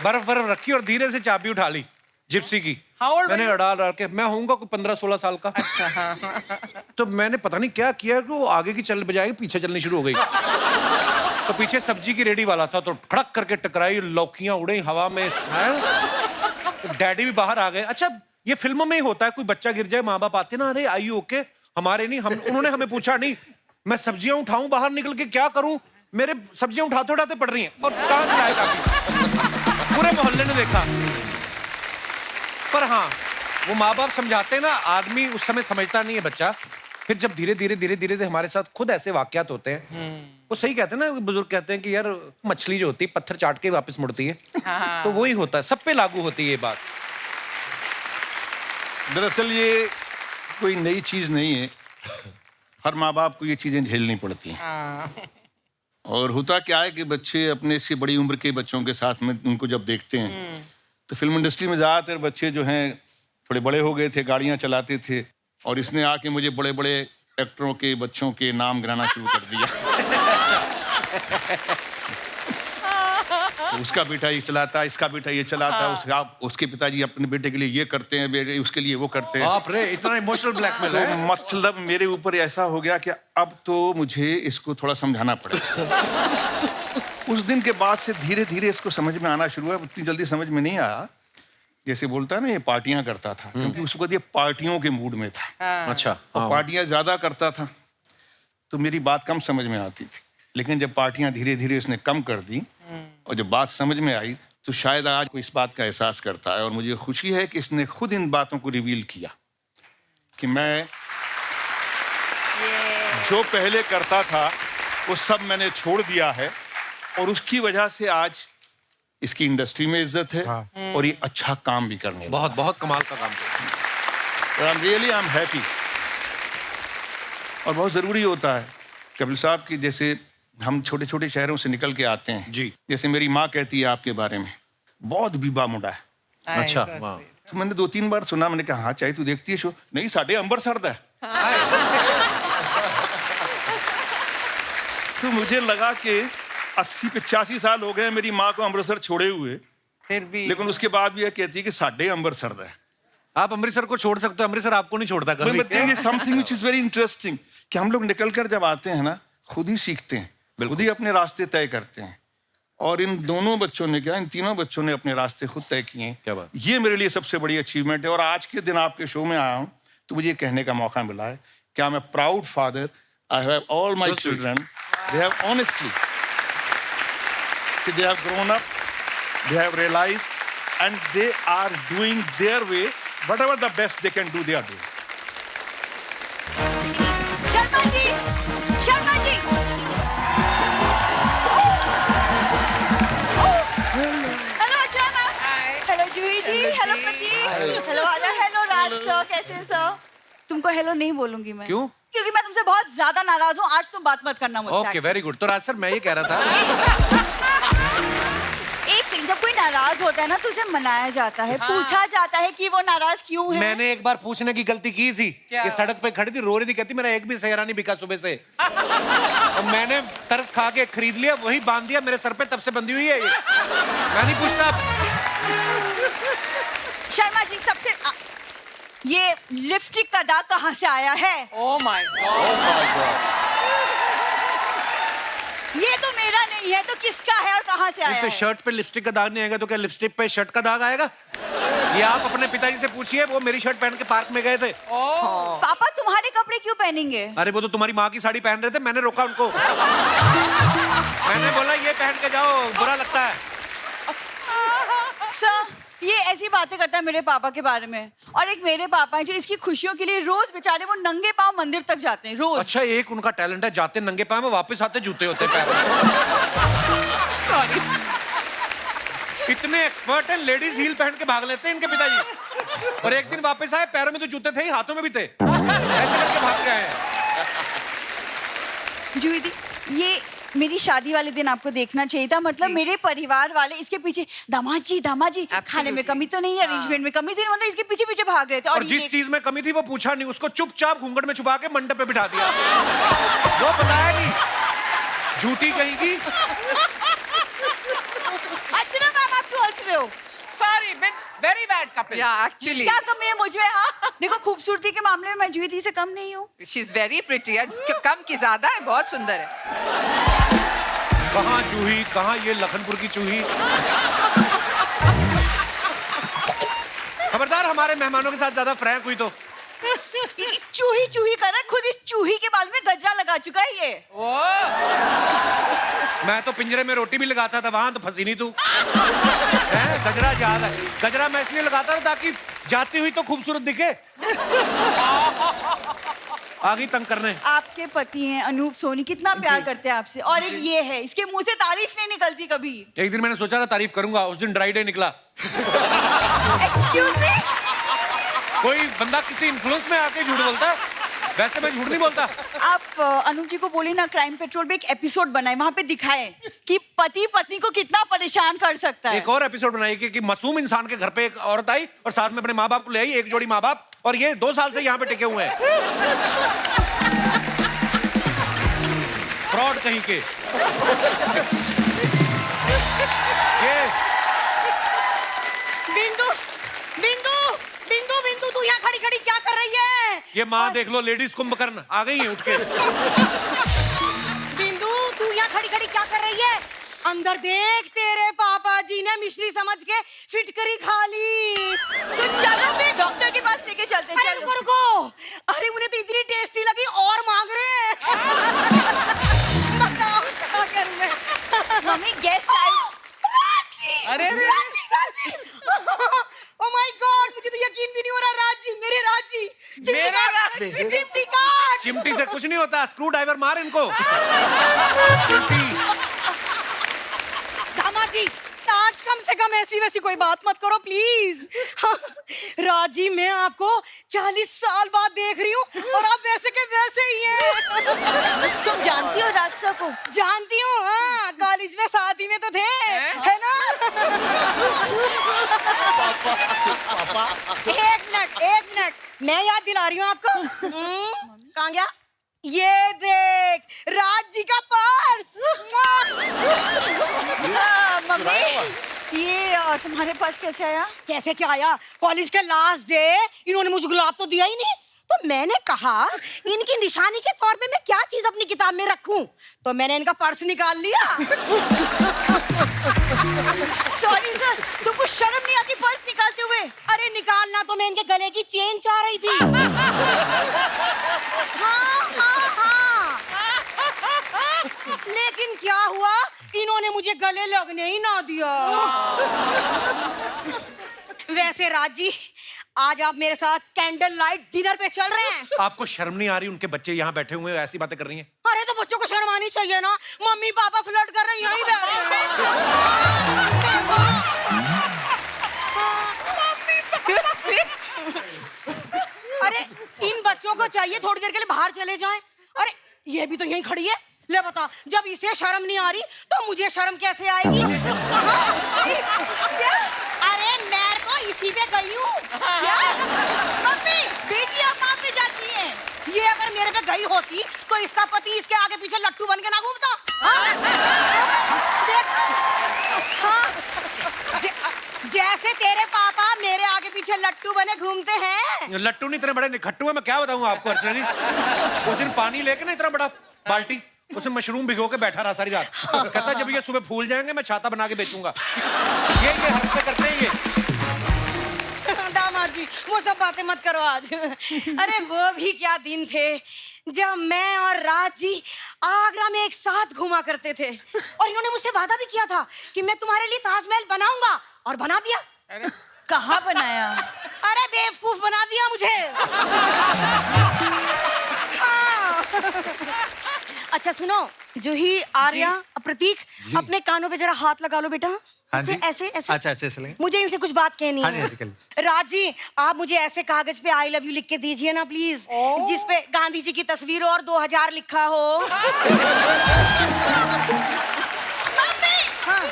बर्फ रखी और धीरे से चाबी उठा ली जिप्सी की। How old were मैंने you? अड़ा के, मैं होऊंगा कोई 15-16 साल का। अच्छा, हाँ। तो मैंने पता नहीं क्या किया कि वो आगे की चल बजाय पीछे चलनी शुरू हो गई। तो पीछे सब्जी की रेडी वाला था, तो खड़क करके टकराई, लौकियां उड़ी हवा में। तो डैडी भी बाहर आ गए। अच्छा, ये फिल्मों में ही होता है, कोई बच्चा गिर जाए, माँ बाप आते ना, अरे आई ओके? हमारे नहीं, हम उन्होंने हमें पूछा नहीं। मैं सब्जियां उठाऊं बाहर निकल के, क्या करूं? मेरे सब्जियां उठाते उठाते पड़ रही हैं, और कहां से आए काफी, पूरे मोहल्ले ने देखा। पर हाँ, वो माँ बाप समझाते हैं ना, आदमी उस समय समझता नहीं है बच्चा, फिर जब धीरे धीरे हमारे साथ खुद ऐसे वाकयात होते हैं, वो सही कहते हैं ना, बुजुर्ग कहते हैं कि यार मछली जो होती है पत्थर चाट के वापस मुड़ती है। तो वही होता है, सब पे लागू होती है ये बात। दरअसल ये कोई नई चीज नहीं है, हर माँ बाप को ये चीजें झेलनी पड़ती हैं। और होता क्या है कि बच्चे अपने से बड़ी उम्र के बच्चों के साथ में उनको जब देखते हैं तो फिल्म इंडस्ट्री में ज़्यादातर बच्चे जो हैं थोड़े बड़े हो गए थे, गाड़ियाँ चलाते थे, और इसने आके मुझे बड़े बड़े एक्टरों के बच्चों के नाम गिनाना शुरू कर दिया। तो उसका बेटा ये चलाता है, इसका बेटा ये चलाता है, उसके पिताजी अपने बेटे के लिए ये करते हैं, बेटे उसके लिए वो करते हैं। बाप रे, इतना इमोशनल ब्लैकमेल तो है। मतलब मेरे ऊपर ऐसा हो गया कि अब तो मुझे इसको थोड़ा समझाना पड़ेगा। उस दिन के बाद से धीरे धीरे इसको समझ में आना शुरू हुआ। उतनी जल्दी समझ में नहीं आया, जैसे बोलता है ना ये पार्टियां करता था, क्योंकि उस वक्त ये पार्टियों के मूड में था। अच्छा। और पार्टियां ज्यादा करता था तो मेरी बात कम समझ में आती थी, लेकिन जब पार्टियां धीरे धीरे इसने कम कर दी और जब बात समझ में आई तो शायद आज को इस बात का एहसास करता है। और मुझे खुशी है कि इसने खुद इन बातों को रिवील किया कि मैं जो पहले करता था वो सब मैंने छोड़ दिया है, और उसकी वजह से आज इसकी इंडस्ट्री में इज्जत है और ये अच्छा काम भी करने लगा। बहुत बहुत कमाल का काम किया। I am happy. और बहुत ज़रूरी होता है कपिल साहब की, जैसे हम छोटे छोटे शहरों से निकल के आते हैं जी। जैसे मेरी माँ कहती है आपके बारे में, बहुत बीबा मुंडा है। अच्छा, वाह। तो मैंने 2-3 बार सुना, मैंने कहा हाँ चाहे तू देखती है शो, नहीं साढ़े अंबरसर है। तो मुझे लगा कि 80-85 साल हो गए मेरी माँ को अमृतसर छोड़े हुए, फिर भी लेकिन उसके बाद भी यह कहती है कि साढ़े अंबरसर है। आप अमृतसर को छोड़ सकते हो, अमृतसर आपको नहीं छोड़ता कभी। Something which is very interesting कि हम लोग निकल कर जब आते हैं ना, खुद ही सीखते हैं, खुद ही अपने रास्ते तय करते हैं। और इन दोनों बच्चों ने क्या, इन तीनों बच्चों ने अपने रास्ते खुद तय किए हैं। क्या बात। ये मेरे लिए सबसे बड़ी अचीवमेंट है। और आज के दिन आपके शो में आया हूँ तो मुझे ये कहने का मौका मिला है कि I am a proud father. I have all my children, they have honestly, they have grown up, they have realized, and they are doing their way, whatever the best they can do, they are doing. Sharma ji, Sharma ji. Hello Ajay, hello Juhi ji, hello Prateek, hello Ada, hello Raj sir, कैसे हैं sir? तुमको hello नहीं बोलूंगी मैं। क्यों? क्योंकि मैं तुमसे बहुत ज्यादा नाराज हूँ। आज तुम बात मत करना मुझसे। Okay, very good. तो राज सर, मैं ये कह रहा था एक सेकंड, जब कोई नाराज होता है ना तो उसे मनाया जाता है, पूछा जाता है कि वो नाराज क्यों है। मैंने एक बार पूछने की गलती की थी कि सड़क पे खड़ी थी, रो रही थी, कहती मेरा एक भी सेहरा नहीं बिका सुबह से। और मैंने तरस खा के खरीद लिया, वही बांध दिया मेरे सर पे, तब से बंधी हुई है ये। मैं नहीं पूछता। शर्मा जी, सबसे ये लिपस्टिक का दाग कहाँ से आया है? Oh my God. ये तो मेरा नहीं है, तो किसका है और कहाँ से आया तो है? शर्ट पे लिपस्टिक का दाग नहीं आएगा तो क्या लिपस्टिक पे शर्ट का दाग आएगा? ये आप अपने पिताजी से पूछिए, वो मेरी शर्ट पहन के पार्क में गए थे। पापा तुम्हारे कपड़े क्यों पहनेंगे? अरे वो तो तुम्हारी माँ की साड़ी पहन रहे थे, मैंने रोका उनको। मैंने बोला ये पहन के जाओ, बुरा लगता है। सर, ये ऐसी बातें करता है मेरे पापा के बारे में। और एक मेरे पापा हैं जो इसकी खुशियों के लिए रोज बेचारे वो नंगे पांव मंदिर तक जाते हैं, रोज। अच्छा, एक उनका टैलेंट है, जाते नंगे पांव में, वापस आते जूते होते पैर में। इतने एक्सपर्ट हैं, लेडीज हील पहन के भाग लेते हैं इनके पिताजी। और एक दिन वापस आए, पैरों में तो जूते थे ही, हाथों में भी थे, ऐसे करके भाग गए हैं। जूही दी, ये मेरी शादी वाले दिन आपको देखना चाहिए था। मतलब मेरे परिवार वाले इसके पीछे, दामाद जी खाने में कमी तो नहीं है, अरेंजमेंट में कमी थी, मतलब इसके पीछे पीछे भाग रहे थे। और जिस चीज में कमी थी वो पूछा नहीं, उसको चुपचाप घूंघट में छुपा के मंडप पे बिठा दिया। वो बताया नहीं, झूठी कहेगी। अच्छा मैम, आप क्यों हंस रहे हो? Sorry, very bad couple. Yeah, actually. क्या कमी है मुझ में? हाँ, देखो खूबसूरती के मामले में मैं जूही दी से कम नहीं हूँ। She's very pretty. कम की ज्यादा है, बहुत सुंदर है। कहाँ जूही, कहाँ ये लखनपुर की चूही। खबरदार हमारे मेहमानों के साथ ज्यादा फ्रैंक हुई तो। चूही चूही कर रहा है, खुद इस चूही के बाल में गजरा लगा चुका है ये। मैं तो पिंजरे में रोटी भी लगाता था, वहां तो फंसी नहीं तू। गजरा याद है, गजरा मैं इसलिए लगाता था ताकि जाती हुई तो खूबसूरत दिखे। आ गई तंग करने। आपके पति हैं अनूप सोनी, कितना प्यार करते हैं आपसे, और एक ये है, इसके मुंह से तारीफ नहीं निकलती कभी। एक दिन मैंने सोचा था तारीफ करूंगा, उस दिन ड्राई डे निकला। एक्सक्यूज मी, कोई बंदा किसी इन्फ्लुएंस में आके झूठ बोलता है, वैसे मैं झूठ नहीं बोलता। आप अनूप जी को बोलिए ना, क्राइम पेट्रोल पे एक एपिसोड बनाए, वहां पे दिखाएं कि पति पत्नी को कितना परेशान कर सकता है। एक और एपिसोड बनाई कि मासूम इंसान के घर पे एक औरत आई और साथ में अपने माँ बाप को ले आई, एक जोड़ी माँ बाप, और ये 2 साल से यहाँ पे टिके हुए हैं। फ्रॉड कहीं के। ये बिंदु बिंदु बिंदु बिंदु तू यहाँ खड़ी खड़ी क्या कर रही है? ये माँ देख लो, लेडीज कुंभकर्ण आ गई है उठ के। बिंदु तू यहाँ खड़ी खड़ी क्या कर रही है? अंदर देख, तेरे पापा जी ने मिश्री समझ के फिटकरी खा ली। तो चलो फिर डॉक्टर के पास लेके चलते हैं। अरे रुको रुको, अरे उन्हें तो इतनी टेस्टी लगी और मांग रहे हैं। बताओ क्या करूं मैं? मम्मी गेस्ट आई। अरे राजी राजी, ओह माय गॉड, मुझे तो यकीन भी नहीं हो रहा। राजी, मेरे राजी, मेरा राजी। चिमटी काट। चिमटी से कुछ नहीं होता, स्क्रू ड्राइवर मार इनको। चिमटी। दामाजी, आज कम से कम ऐसी वैसी कोई बात मत करो प्लीज। राजी, मैं आपको 40 साल बाद देख रही हूँ और आप वैसे के वैसे ही हैं। तुम जानती हो राजसा को? जानती हूँ, हाँ, कॉलेज में शादी में तो थे, है ना? एक मिनट, मैं याद दिला रही हूँ आपको। कहाँ गया? ये देख, राज जी का पर्स। मम्मी, ये तुम्हारे पास कैसे आया? कैसे क्या आया? कॉलेज के लास्ट डे इन्होंने मुझे गुलाब तो दिया ही नहीं, तो मैंने कहा इनकी निशानी के तौर पे मैं क्या चीज अपनी किताब में रखूं, तो मैंने इनका पर्स निकाल लिया। सॉरी सर, तुमको शर्म नहीं आती पर्स निकालते हुए? अरे निकालना तो मैं इनके गले की चेन चाह रही थी। हाँ। लेकिन क्या हुआ, इन्होंने मुझे गले लगने ही ना दिया। वैसे राजी, आज आप मेरे साथ कैंडल लाइट डिनर पे चल रहे हैं। आपको शर्म नहीं आ रही? उनके बच्चे यहाँ बैठे हुए हैं, ऐसी बातें कर रही हैं। अरे तो बच्चों को शर्म आनी चाहिए ना, मम्मी पापा फ्लर्ट कर रहे हैं यहीं बैठे हैं। अरे इन बच्चों को चाहिए थोड़ी देर के लिए बाहर चले जाएं। अरे ये भी तो यहीं खड़ी है, ले बता, जब इसे शर्म नहीं आ रही तो मुझे शर्म कैसे आएगी? अरे मैं तो इसी पे गई हूँ। मम्मी, बेटी आप वहाँ पे जाती हैं। ये अगर मेरे पे गई होती तो इसका पति इसके आगे पीछे लट्टू बन के ना घूमता। देख, हाँ, जैसे तेरे पापा मेरे आगे पीछे लट्टू बने घूमते हैं। लट्टू नहीं, इतने बड़े निखट्टू है, मैं क्या बताऊंगा आपको अर्चना जी। उस दिन पानी लेके ना इतना बड़ा बाल्टी, उसमें मशरूम भिगो के बैठा रहा सारी रात। कहता जब ये सुबह फूल जाएंगे मैं छाता बना के बेचूंगा। ये हरकतें करते हैं ये। दामाद जी, वो सब बातें मत करो आज। अरे वो भी क्या दिन थे जब मैं और राज जी आगरा में एक साथ घुमा करते थे, और इन्होंने मुझसे वादा भी किया था कि मैं तुम्हारे लिए ताजमहल बनाऊंगा, और बना दिया। अरे कहाँ बनाया? अरे बेवकूफ बना दिया मुझे। हाँ। अच्छा सुनो, जूही, आर्या, प्रतीक, अपने कानों पे जरा हाथ लगा लो बेटा। हाँ जी। ऐसे ऐसे। अच्छा चलेंगे। मुझे इनसे कुछ बात कहनी हाँ है। जी, हाँ जी, कल। राज जी, आप मुझे ऐसे कागज पे आई लव यू लिख के दीजिए ना प्लीज, जिसपे गांधी जी की तस्वीर और 2000 लिखा हो। मम्मी! हाँ।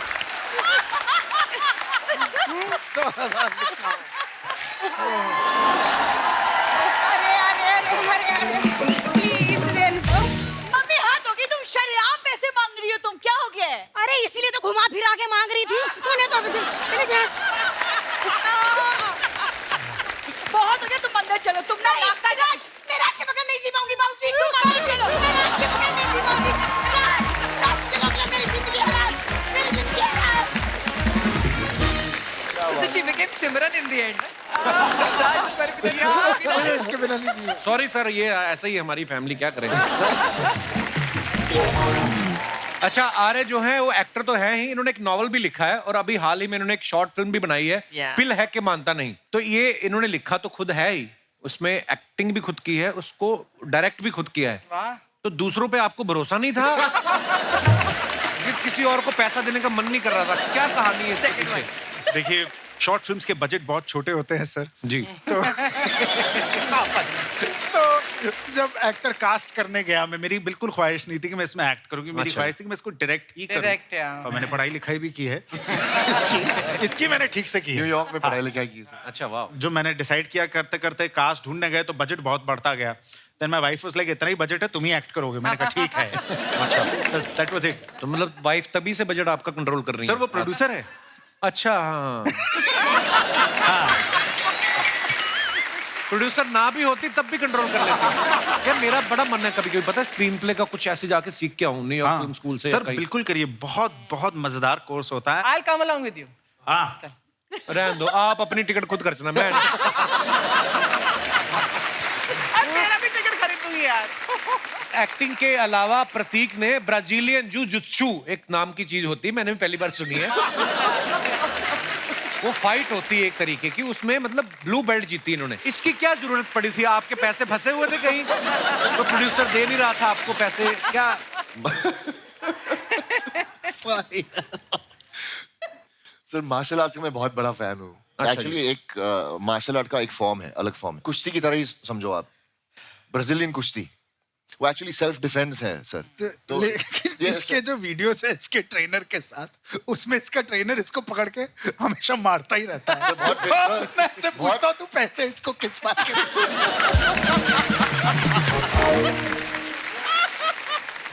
अरे प्लीज रहने दो। मम्मी हाथ होगी, तुम शराब पैसे मांग रही हो, तुम क्या हो गया है? अरे इसीलिए तो घुमा फिरा के मांग रही थी तूने तो बहुत हो गया, तुम अंदर चलो। तुम ना मैं राज के बगैर नहीं जी पाऊंगी बाबूजी। तुम अंदर चलो, मैं राज के बगैर नहीं जी पाऊंगी। राज के बगैर मेरी जिंदगी है, राज, मेरी जिंदगी है, राज। So she became Simran in the end. Sorry sir, ये ऐसा ही है हमारी फैमिली, क्या करें। अच्छा, आर्य जो है वो एक्टर तो है ही, इन्होंने एक नॉवल भी लिखा है और अभी हाल ही में इन्होंने एक शॉर्ट फिल्म भी बनाई है, Yeah. पिल है कि मानता नहीं। तो ये इन्होंने लिखा तो खुद है ही, उसमें एक्टिंग भी खुद की है, उसको डायरेक्ट भी खुद किया है, वाह। तो दूसरों पे आपको भरोसा नहीं था? कि किसी और को पैसा देने का मन नहीं कर रहा था? क्या कहानी है इसके Second पीछे? देखिए, शॉर्ट फिल्म्स के बजट बहुत छोटे होते हैं सर। जी। तो जब एक्टर कास्ट करने गया, मैं, मेरी बिल्कुल ख्वाहिश नहीं थी कि मैं इसमें एक्ट करूंगी। मेरी अच्छा। ख्वाहिश थी कि मैं इसको डायरेक्ट ही करूं। Direct, yeah. और मैंने पढ़ाई लिखाई भी की है। इसकी मैंने ठीक से की है। न्यूयॉर्क में पढ़ाई लिखाई की सर। अच्छा, वाह। जो मैंने डिसाइड किया करते करते कास्ट ढूंढने गए तो बजट बहुत बढ़ता गया। Then my wife was like, इतना ही बजट है, तुम ही एक्ट करोगे। मैंने कहा ठीक है। अच्छा, बस दैट वाज इट। तो मतलब वाइफ तभी से बजट आपका कंट्रोल कर रही है? सर वो प्रोड्यूसर है। अच्छा, हाँ। प्रोड्यूसर ना भी होती तब भी कंट्रोल कर लेती। यार मेरा बड़ा मन है कभी कभी, पता है, स्क्रीन प्ले का कुछ ऐसे जाके सीख के आऊं न्यूयॉर्क फिल्म स्कूल से। सर बिल्कुल करिए, बहुत बहुत मजेदार कोर्स होता है। I'll come along with you. हाँ, रहने दो, आप अपनी टिकट खुद खर्चना, मैं अब मेरा भी टिकट खरीद दूंगी यार। एक्टिंग के अलावा प्रतीक ने ब्राजीलियन जुजुत्सु एक नाम की चीज होती है, मैंने भी पहली बार सुनी है। वो फाइट होती है एक तरीके की, उसमें मतलब ब्लू बेल्ट जीती इन्होंने। इसकी क्या जरूरत पड़ी थी? आपके पैसे फंसे हुए थे कहीं? तो प्रोड्यूसर दे नहीं रहा था आपको पैसे क्या? सर मार्शल आर्ट्स का मैं बहुत बड़ा फैन हूँ। अच्छा एक्चुअली एक मार्शल आर्ट का एक फॉर्म है, अलग फॉर्म है, कुश्ती की तरह ही समझो आप। ब्राजीलियन कुश्ती वो एक्चुअली सेल्फ डिफेंस है सर। तो लेकिन इसके जो वीडियोस है इसके ट्रेनर के साथ, उसमें इसका ट्रेनर इसको पकड़ के हमेशा मारता ही रहता है। मैं इससे पूछता हूँ, तू पैसे इसको किस बात के?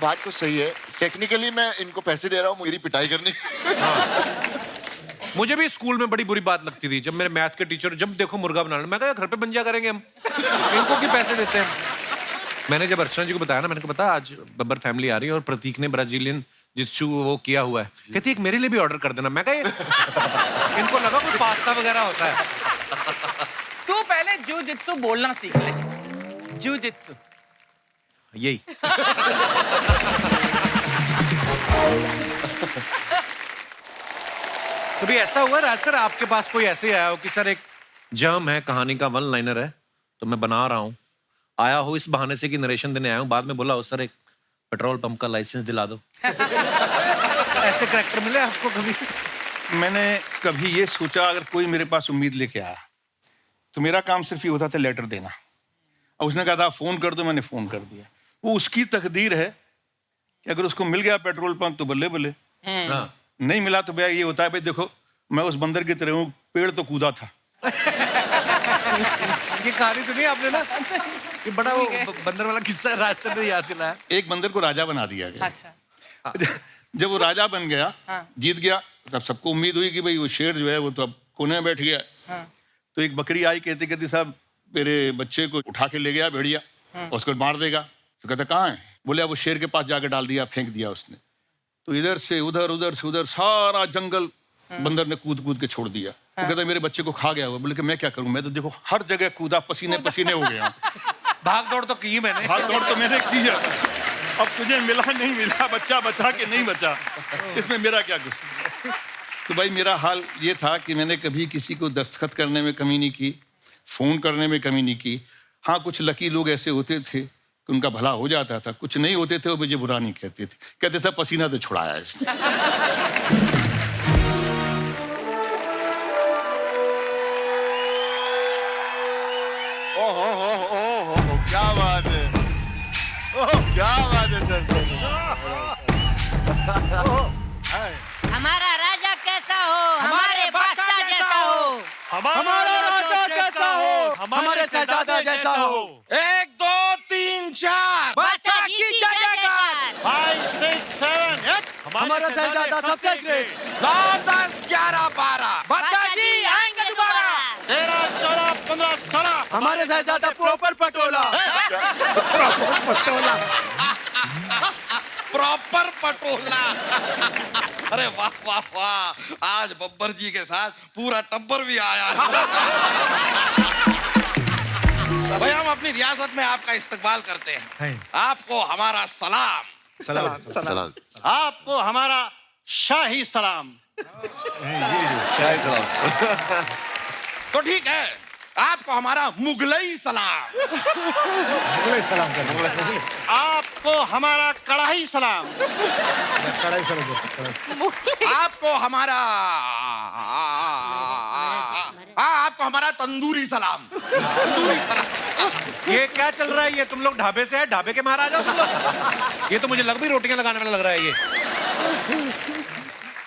बात तो सही है, टेक्निकली मैं इनको पैसे दे रहा हूँ मेरी पिटाई करने। मुझे भी स्कूल में बड़ी बुरी बात लगती थी जब मेरे मैथ के टीचर जब देखो मुर्गा बनाना, मैं कहा घर पे बन जा करेंगे हम, इनको क्यों पैसे देते हैं? मैंने जब अर्चना जी को बताया ना, मैंने कहा पता आज बब्बर फैमिली आ रही है और प्रतीक ने ब्राजीलियन जित्सु वो किया हुआ है, कहती एक मेरे लिए भी ऑर्डर कर देना। मैं कहा इनको लगा कोई पास्ता वगैरह होता है। तू पहले जूजित्सु बोलना सीख ले। जूजित्सु यही। कभी ऐसा हुआ राज सर आपके पास कोई ऐसे ही आया हो कि सर एक जर्म है, कहानी का वन लाइनर है तो मैं बना रहा हूँ, आया हो इस बहाने से कि नरेशन देने आया हूँ, बाद में बोला हो सर एक पेट्रोल पंप का लाइसेंस दिला दो? ऐसे करैक्टर मिले आपको कभी? मैंने कभी ये सोचा अगर कोई मेरे पास उम्मीद लेके आया तो मेरा काम सिर्फ ये होता था लेटर देना, और उसने कहा था फोन कर दो, मैंने फोन कर दिया। वो उसकी तकदीर है कि अगर उसको मिल गया पेट्रोल पंप तो बल्ले बल्ले, नहीं मिला तो भैया ये होता है भाई देखो मैं उस बंदर की तरह हूँ, पेड़ तो कूदा था। ये कहानी सुनी आपने ना, ये बड़ा वो बंदर वाला किस्सा राज सर ने याद दिलाया। एक बंदर को राजा बना दिया गया। अच्छा। जब वो राजा बन गया, हाँ। जीत गया, तब सबको उम्मीद हुई कि भाई वो शेर जो है वो तो अब कोने में बैठ गया। हाँ। तो एक बकरी आई, कहती कहती साहब मेरे बच्चे को उठा के ले गया भेड़िया, और उसको मार देगा। तो कहता कहाँ है? बोले वो शेर के पास जाके डाल दिया, फेंक दिया उसने। तो इधर से उधर, उधर से उधर सारा जंगल बंदर ने कूद कूद के छोड़ दिया। तो कहता मेरे बच्चे को खा गया हुआ। बोले कि मैं क्या करूं, मैं तो देखो हर जगह कूदा, पसीने पसीने हो गया। भाग दौड़ तो की मैंने, भाग दौड़ तो मैंने की है, अब तुझे मिला नहीं मिला, बच्चा बचा के नहीं बचा, इसमें मेरा क्या कुछ। तो भाई मेरा हाल ये था कि मैंने कभी किसी को दस्तखत करने में कमी नहीं की, फोन करने में कमी नहीं की। हाँ कुछ लकी लोग ऐसे होते थे कि उनका भला हो जाता था, कुछ नहीं होते थे वो मुझे बुरा नहीं कहते थे, कहते थे पसीना तो छुड़ाया इसने। क्या बात है, क्या बात है सर। हमारा राजा कैसा हो, हमारे बादशाह जैसा हो, हमारा राजा कैसा हो, हमारे शहजादा जैसा हो। 1 2 3 4 बादशाह की जय-जयकार। 5 6 7 8 हमारा शहजादा सबसे ग्रेट। 9 10 11 12 बादशाह जी आएंगे दोबारा। 13 14 15 16 हमारे शहजादा प्रॉपर पटोला। प्रॉपर पटोला। अरे वाह वाह वाह, आज बब्बर जी के साथ पूरा टब्बर भी आया है। भाई हम अपनी रियासत में आपका इस्तकबाल करते हैं, आपको हमारा सलाम। सलाम सलाम आपको हमारा शाही सलाम। शाही सलाम। तो ठीक है, आपको हमारा मुगलई सलाम। मुगलई सलाम कर आपको हमारा कड़ाही सलाम। कड़ाई सलाम आपको हमारा आपको हमारा तंदूरी सलाम। ये क्या चल रहा है? ये तुम लोग ढाबे से है, ढाबे के महाराज हो तुम लोग? ये तो मुझे लग भी रोटियां लगाने वाला लग रहा है। ये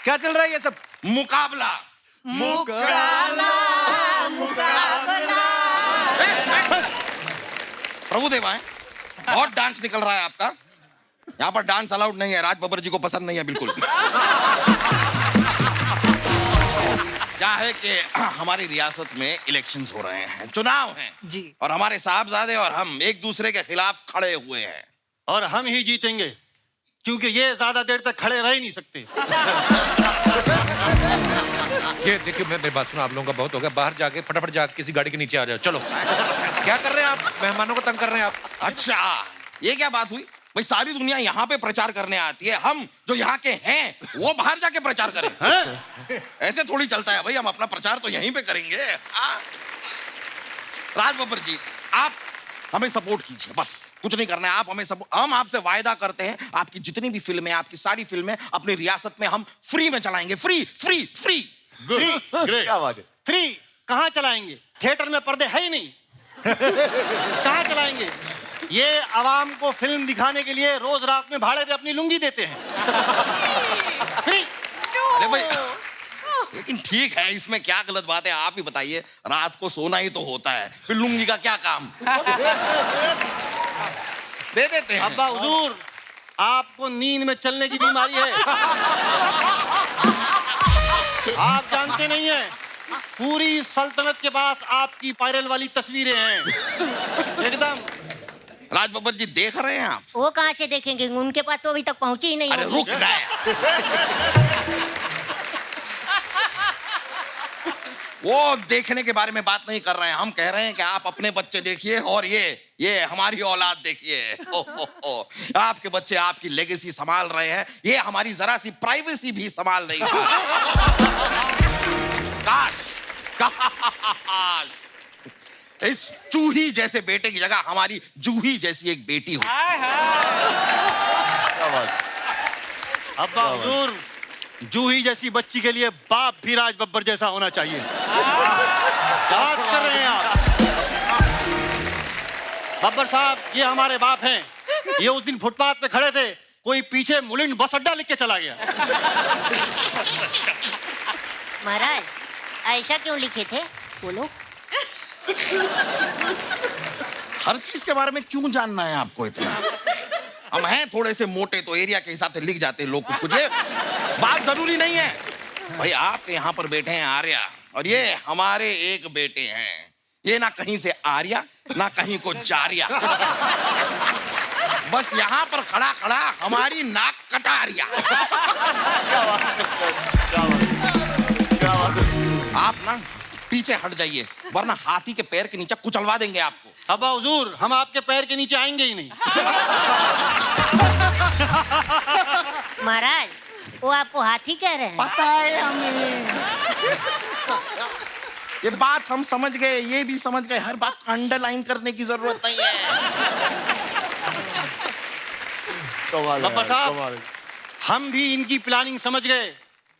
क्या चल रहा है ये सब? मुकाबला। प्रभुदेवा है, बहुत डांस निकल रहा है आपका। यहाँ पर डांस अलाउड नहीं है, राज बब्बर जी को पसंद नहीं है बिल्कुल। क्या है कि हमारी रियासत में इलेक्शंस हो रहे हैं, चुनाव हैं जी। और हमारे साहबजादे और हम एक दूसरे के खिलाफ खड़े हुए हैं। और हम ही जीतेंगे, क्योंकि ये ज्यादा देर तक खड़े रह ही नहीं सकते। ये देखिए, मेरी बात सुनो, आप लोगों का बहुत हो गया। बाहर जाके फटाफट जाके किसी गाड़ी के नीचे आ जाओ। चलो। क्या कर रहे हैं आप? मेहमानों को तंग कर रहे हैं आप। अच्छा, ये क्या बात हुई भाई? सारी दुनिया यहाँ पे प्रचार करने आती है, हम जो यहाँ के हैं वो बाहर जाके प्रचार करें? ऐसे थोड़ी चलता है भाई, हम अपना प्रचार तो यहीं पे करेंगे। राज बब्बर जी, आप हमें सपोर्ट कीजिए, बस कुछ नहीं करना है। आप हमें हम आपसे वायदा करते हैं, आपकी जितनी भी फिल्में, आपकी सारी फिल्में अपनी रियासत में हम फ्री में चलाएंगे। Free free free. फ्री? क्या बात है? फ्री कहाँ चलाएंगे? थिएटर में पर्दे है ही नहीं। कहाँ चलाएंगे? ये आवाम को फिल्म दिखाने के लिए रोज रात में भाड़े पे अपनी लुंगी देते हैं। फ्री। अरे भाई, लेकिन ठीक है, इसमें क्या गलत बात है? आप ही बताइए, रात को सोना ही तो होता है, फिर लुंगी का क्या काम? दे देते हैं। अब्बा हुजूर, आपको नींद में चलने की बीमारी है। आप जानते नहीं हैं, पूरी सल्तनत के पास आपकी पायरल वाली तस्वीरें हैं। एकदम। राज बब्बर जी, देख रहे हैं आप? वो कहाँ से देखेंगे? उनके पास तो अभी तक पहुंची ही नहीं अरे होगी। रुक ना। वो देखने के बारे में बात नहीं कर रहे हैं, हम कह रहे हैं कि आप अपने बच्चे देखिए और ये हमारी औलाद देखिए। आपके बच्चे आपकी लेगेसी संभाल रहे हैं, ये हमारी जरा सी प्राइवेसी भी संभाल नहीं पा रहे। काश काश इस चूही जैसे बेटे की जगह हमारी जूही जैसी एक बेटी हो। अब्बा हुजूर, जूही जैसी बच्ची के लिए बाप भी राज बब्बर जैसा होना चाहिए। क्या बात कर रहे हैं आप? बब्बर साहब, ये हमारे बाप हैं। ये उस दिन फुटपाथ पे खड़े थे, कोई पीछे मुलिंड बस अड्डा लिख के चला गया। महाराज, ऐसा क्यों लिखे थे? बोलो। हर चीज के बारे में क्यों जानना है आपको इतना? हम हैं थोड़े से मोटे, तो एरिया के हिसाब से लिख जाते हैं लोग कुछ। ये बात जरूरी नहीं है भाई। आप यहाँ पर बैठे हैं आर्या, और ये हमारे एक बेटे हैं। ये ना कहीं से आर्या, ना कहीं को जारिया, बस यहाँ पर खड़ा खड़ा हमारी नाक कटारिया। आप ना पीछे हट जाइए, वरना हाथी के पैर के नीचे कुचलवा देंगे आपको। अब्बा हुजूर, हम आपके पैर के नीचे आएंगे ही नहीं। महाराज, वो आपको हाथी कह रहे हैं? पता है हमें। ये बात हम समझ गए, ये भी समझ गए, हर बात अंडरलाइन करने की जरूरत नहीं है। बब्बर साहब, हम भी इनकी प्लानिंग समझ गए।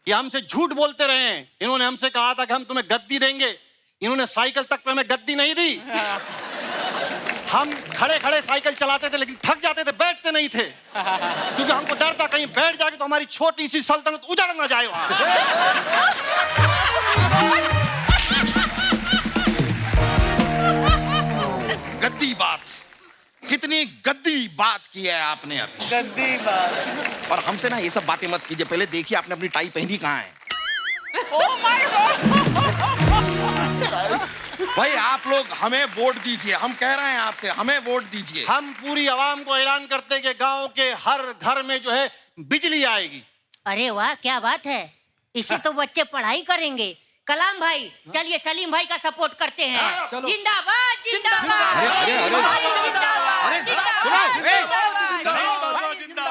ये हमसे झूठ बोलते रहे हैं। इन्होंने हमसे कहा था कि हम तुम्हें गद्दी देंगे, इन्होंने साइकिल तक पे हमें गद्दी नहीं दी। हम खड़े खड़े साइकिल चलाते थे, लेकिन थक जाते थे, बैठते नहीं थे, क्योंकि हमको डर था कहीं बैठ जाके तो हमारी छोटी सी सल्तनत उजड़ ना जाए वहां। गद्दी बात, कितनी गद्दी बात की है आपने अभी। गद्दी बात। और हमसे ना ये सब बातें मत कीजिए। पहले देखिए आपने अपनी टाई पहनी कहाँ है। Oh my God! भाई आप लोग हमें वोट दीजिए, हम कह रहे हैं आपसे, हमें वोट दीजिए। हम पूरी आवाम को ऐलान करते कि गांव के हर घर में जो है बिजली आएगी। अरे वाह, क्या बात है! इससे तो बच्चे पढ़ाई करेंगे। कलाम भाई, चलिए सलीम भाई का सपोर्ट करते हैं। जिंदाबाद जिंदाबाद।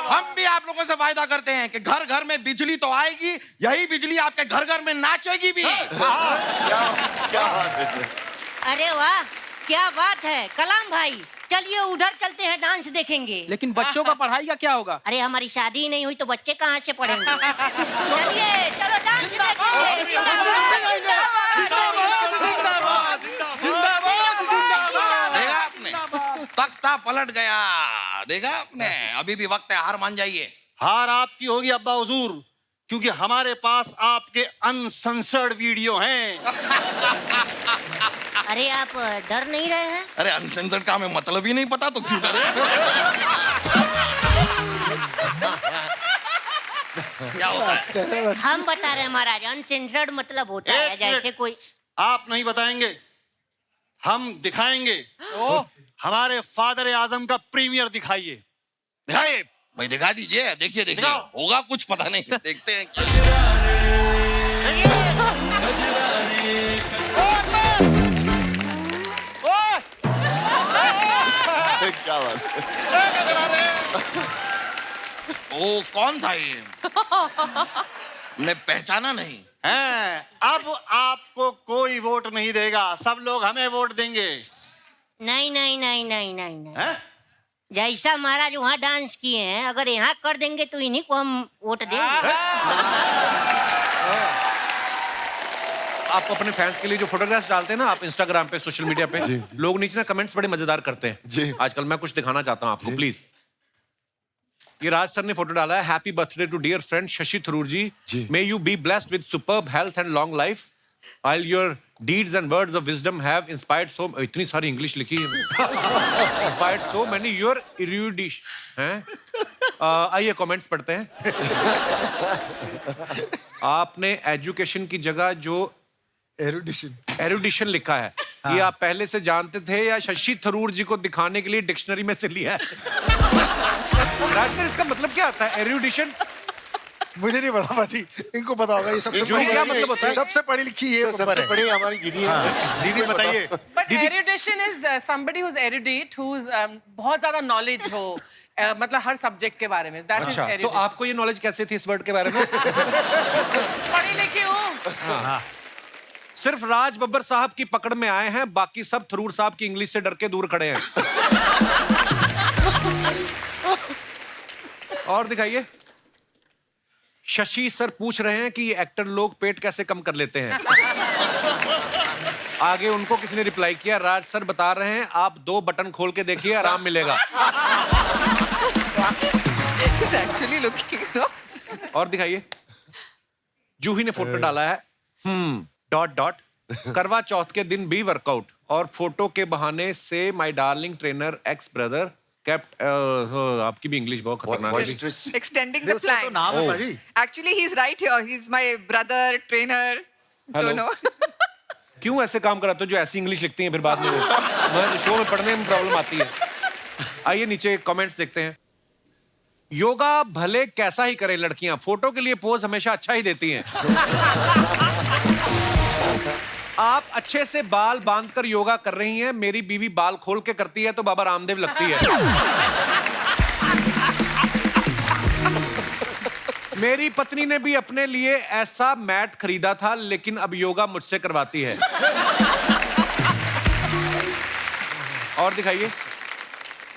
हम भी आप लोगों से वायदा करते हैं कि घर घर में बिजली तो आएगी, यही बिजली आपके घर घर में नाचेगी भी। अरे वाह, क्या बात है कलाम भाई। चलिए उधर चलते हैं, डांस देखेंगे। लेकिन बच्चों का पढ़ाई का क्या होगा? अरे हमारी शादी ही नहीं हुई तो बच्चे कहाँ से पढ़ेंगे? चलिए चलो डांस देखेंगे। देखा आपने, तख्ता पलट गया। देखा आपने, अभी भी वक्त है, हार मान जाइए। हार आपकी होगी अब्बा हुजूर, क्योंकि हमारे पास आपके अनसेंसर्ड वीडियो हैं। अरे आप डर नहीं रहे हैं? अरे अनसेंसर्ड का हमें मतलब ही नहीं पता तो क्यों डरे? क्या होता है? हम बता रहे हैं महाराज, अनसेंसर्ड मतलब होता है एक जैसे मिनट। कोई। आप नहीं बताएंगे, हम दिखाएंगे। हमारे फादर आजम का प्रीमियर दिखाइए। दिखाइए भाई, दिखा दीजिए। देखिए देखिए, दिखाओ। होगा कुछ पता नहीं, देखते हैं। क्या बात है? ओ कौन था ये? हमने पहचाना नहीं। हैं, अब आपको कोई वोट नहीं देगा, सब लोग हमें वोट देंगे। नहीं नहीं नहीं नहीं नहीं नहीं, हैं? जैसा महाराज वहाँ डांस किए हैं, अगर यहाँ कर देंगे तो इन्हीं को हम वोट देंगे। आप अपने फैंस के लिए जो फोटोग्राफ्स डालते हैं ना, आप इंस्टाग्राम पे, सोशल मीडिया पे, लोग नीचे ना कमेंट्स बड़े मजेदार करते हैं। जी। आजकल मैं कुछ दिखाना चाहता हूँ आपको, प्लीज। ये राज सर ने फोटो डाला है। Happy birthday to dear friend Shashi Tharoor ji. जी। May you be blessed with superb health and long life. While your deeds and words of wisdom have inspired so, इतनी सारी इंग्लिश लिखी है, inspired so many your erudition हैं। आइए comments पढ़ते हैं। आपने एजुकेशन की जगह जो एरुडिशन लिखा है, ये आप पहले से जानते थे या शशि थरूर जी को दिखाने के लिए डिक्शनरी में से लिया है? राज सर, इसका मतलब क्या आता है एरुडिशन? मुझे नहीं पता भाजी, इनको पता होगा। ये सबसे जूही, क्या मतलब होता है? सबसे पढ़ी लिखी ये सबसे बड़ी हमारी दीदी है। दीदी बताइए। But erudition is somebody who's erudite, who's बहुत ज्यादा knowledge हो, मतलब हर सब्जेक्ट के बारे में। That is अच्छा, तो erudition. आपको ये नॉलेज कैसे थी इस वर्ड के बारे में? पढ़ी लिखी हूँ। सिर्फ राज बब्बर साहब की पकड़ में आए हैं, बाकी सब थरूर साहब की इंग्लिश से डर के दूर खड़े हैं। और दिखाइए। शशि सर पूछ रहे हैं कि ये एक्टर लोग पेट कैसे कम कर लेते हैं। आगे उनको किसी ने रिप्लाई किया, राज सर बता रहे हैं आप 2 बटन खोल के देखिए, आराम मिलेगा। Actually looking, no? और दिखाइए। जूही ने फोटो डाला है, डॉट डॉट, करवा चौथ के दिन भी वर्कआउट, और फोटो के बहाने से my darling trainer x brother kept. आपकी भी इंग्लिश बहुत खतरनाक है। Extending the plan. नाम है भाजी। Actually, he's right here. He's my brother, trainer. Hello. दोनों। क्यों ऐसे काम कराते हो जो ऐसी इंग्लिश लिखती हैं फिर बाद में वो शो में पढ़ने में प्रॉब्लम आती है। आइए नीचे कमेंट्स देखते हैं। योगा भले कैसा ही करें लड़कियां, फोटो के लिए पोज हमेशा अच्छा ही देती हैं। आप अच्छे से बाल बांधकर योगा कर रही हैं, मेरी बीवी बाल खोल के करती है तो बाबा रामदेव लगती है। मेरी पत्नी ने भी अपने लिए ऐसा मैट खरीदा था, लेकिन अब योगा मुझसे करवाती है। और दिखाइए।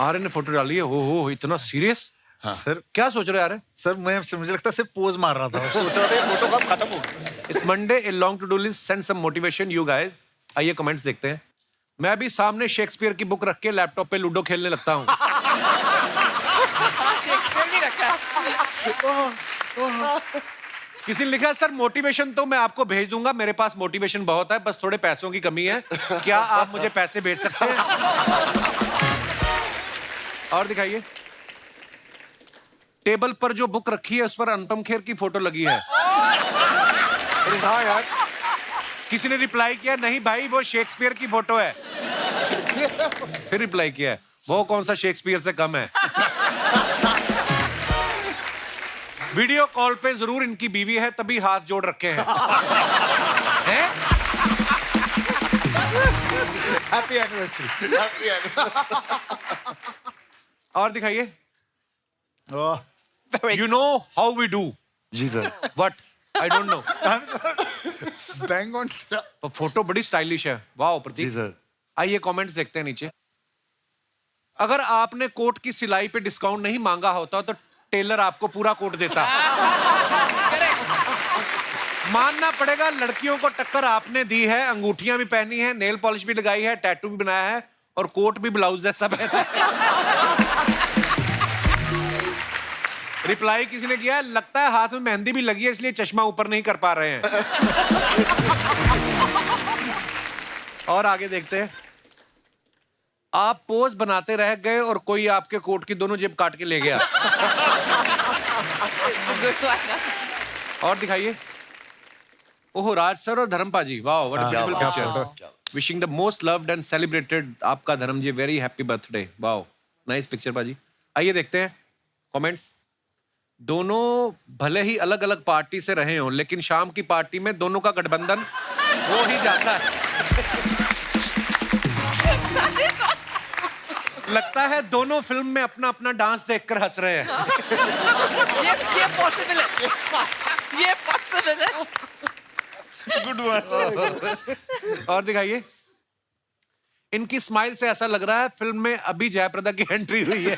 आर्य ने फोटो डाली है। हो इतना सीरियस? हाँ। सर क्या सोच रहे हैं? सर मुझे लगता है सिर्फ पोज मार रहा था, सोच रहा था ये फोटो कब खत्म हो गया। It's Monday, a long to do list, send some motivation you guys. आइए कमेंट्स देखते हैं। मैं भी सामने शेक्सपियर की बुक रख के लैपटॉप पे लूडो खेलने लगता हूँ। शेक्सपियर भी रखा है। किसी ने लिखा सर मोटिवेशन तो मैं आपको भेज दूंगा, मेरे पास मोटिवेशन बहुत है, बस थोड़े पैसों की कमी है, क्या आप मुझे पैसे भेज सकते हैं? और दिखाइए। टेबल पर जो बुक रखी है उस पर अनुपम खेर की फोटो लगी है। अरे हाँ यार। किसी ने रिप्लाई किया, नहीं भाई वो शेक्सपियर की फोटो है। फिर रिप्लाई किया है, वो कौन सा शेक्सपियर से कम है। वीडियो कॉल पे जरूर इनकी बीवी है, तभी हाथ जोड़ रखे हैं। हैं? Happy anniversary. और दिखाइए। You know how we do? जी sir. What? I don't know. Bang on. तो फोटो बड़ी स्टाइलिश है, वाह प्रतीक। जी सर। आइए कमेंट्स देखते हैं नीचे। अगर आपने कोट की सिलाई पे डिस्काउंट नहीं मांगा होता तो टेलर आपको पूरा कोट देता। मानना पड़ेगा, लड़कियों को टक्कर आपने दी है। अंगूठियां भी पहनी है, नेल पॉलिश भी लगाई है, टैटू भी बनाया है और कोट भी ब्लाउज जैसा पहना है। रिप्लाई किसी ने किया, लगता है हाथ में मेहंदी भी लगी है इसलिए चश्मा ऊपर नहीं कर पा रहे हैं। और आगे देखते हैं। आप पोज बनाते रह गए और कोई आपके कोट की दोनों जेब काट के ले गया। और दिखाइए। ओहो, राज सर और धर्म पाजी, वाह what a beautiful picture. Wishing the most loved and celebrated आपका धर्म जी, वेरी हैप्पी बर्थडे। वाह, नाइस पिक्चर पाजी। आइए देखते हैं कमेंट्स। दोनों भले ही अलग अलग पार्टी से रहे हों, लेकिन शाम की पार्टी में दोनों का गठबंधन हो ही जाता है। लगता है दोनों फिल्म में अपना अपना डांस देखकर हंस रहे हैं। ये पॉसिबल है, ये पॉसिबल है। Good one. और दिखाइए। इनकी स्माइल से ऐसा लग रहा है फिल्म में अभी जयप्रदा की एंट्री हुई है।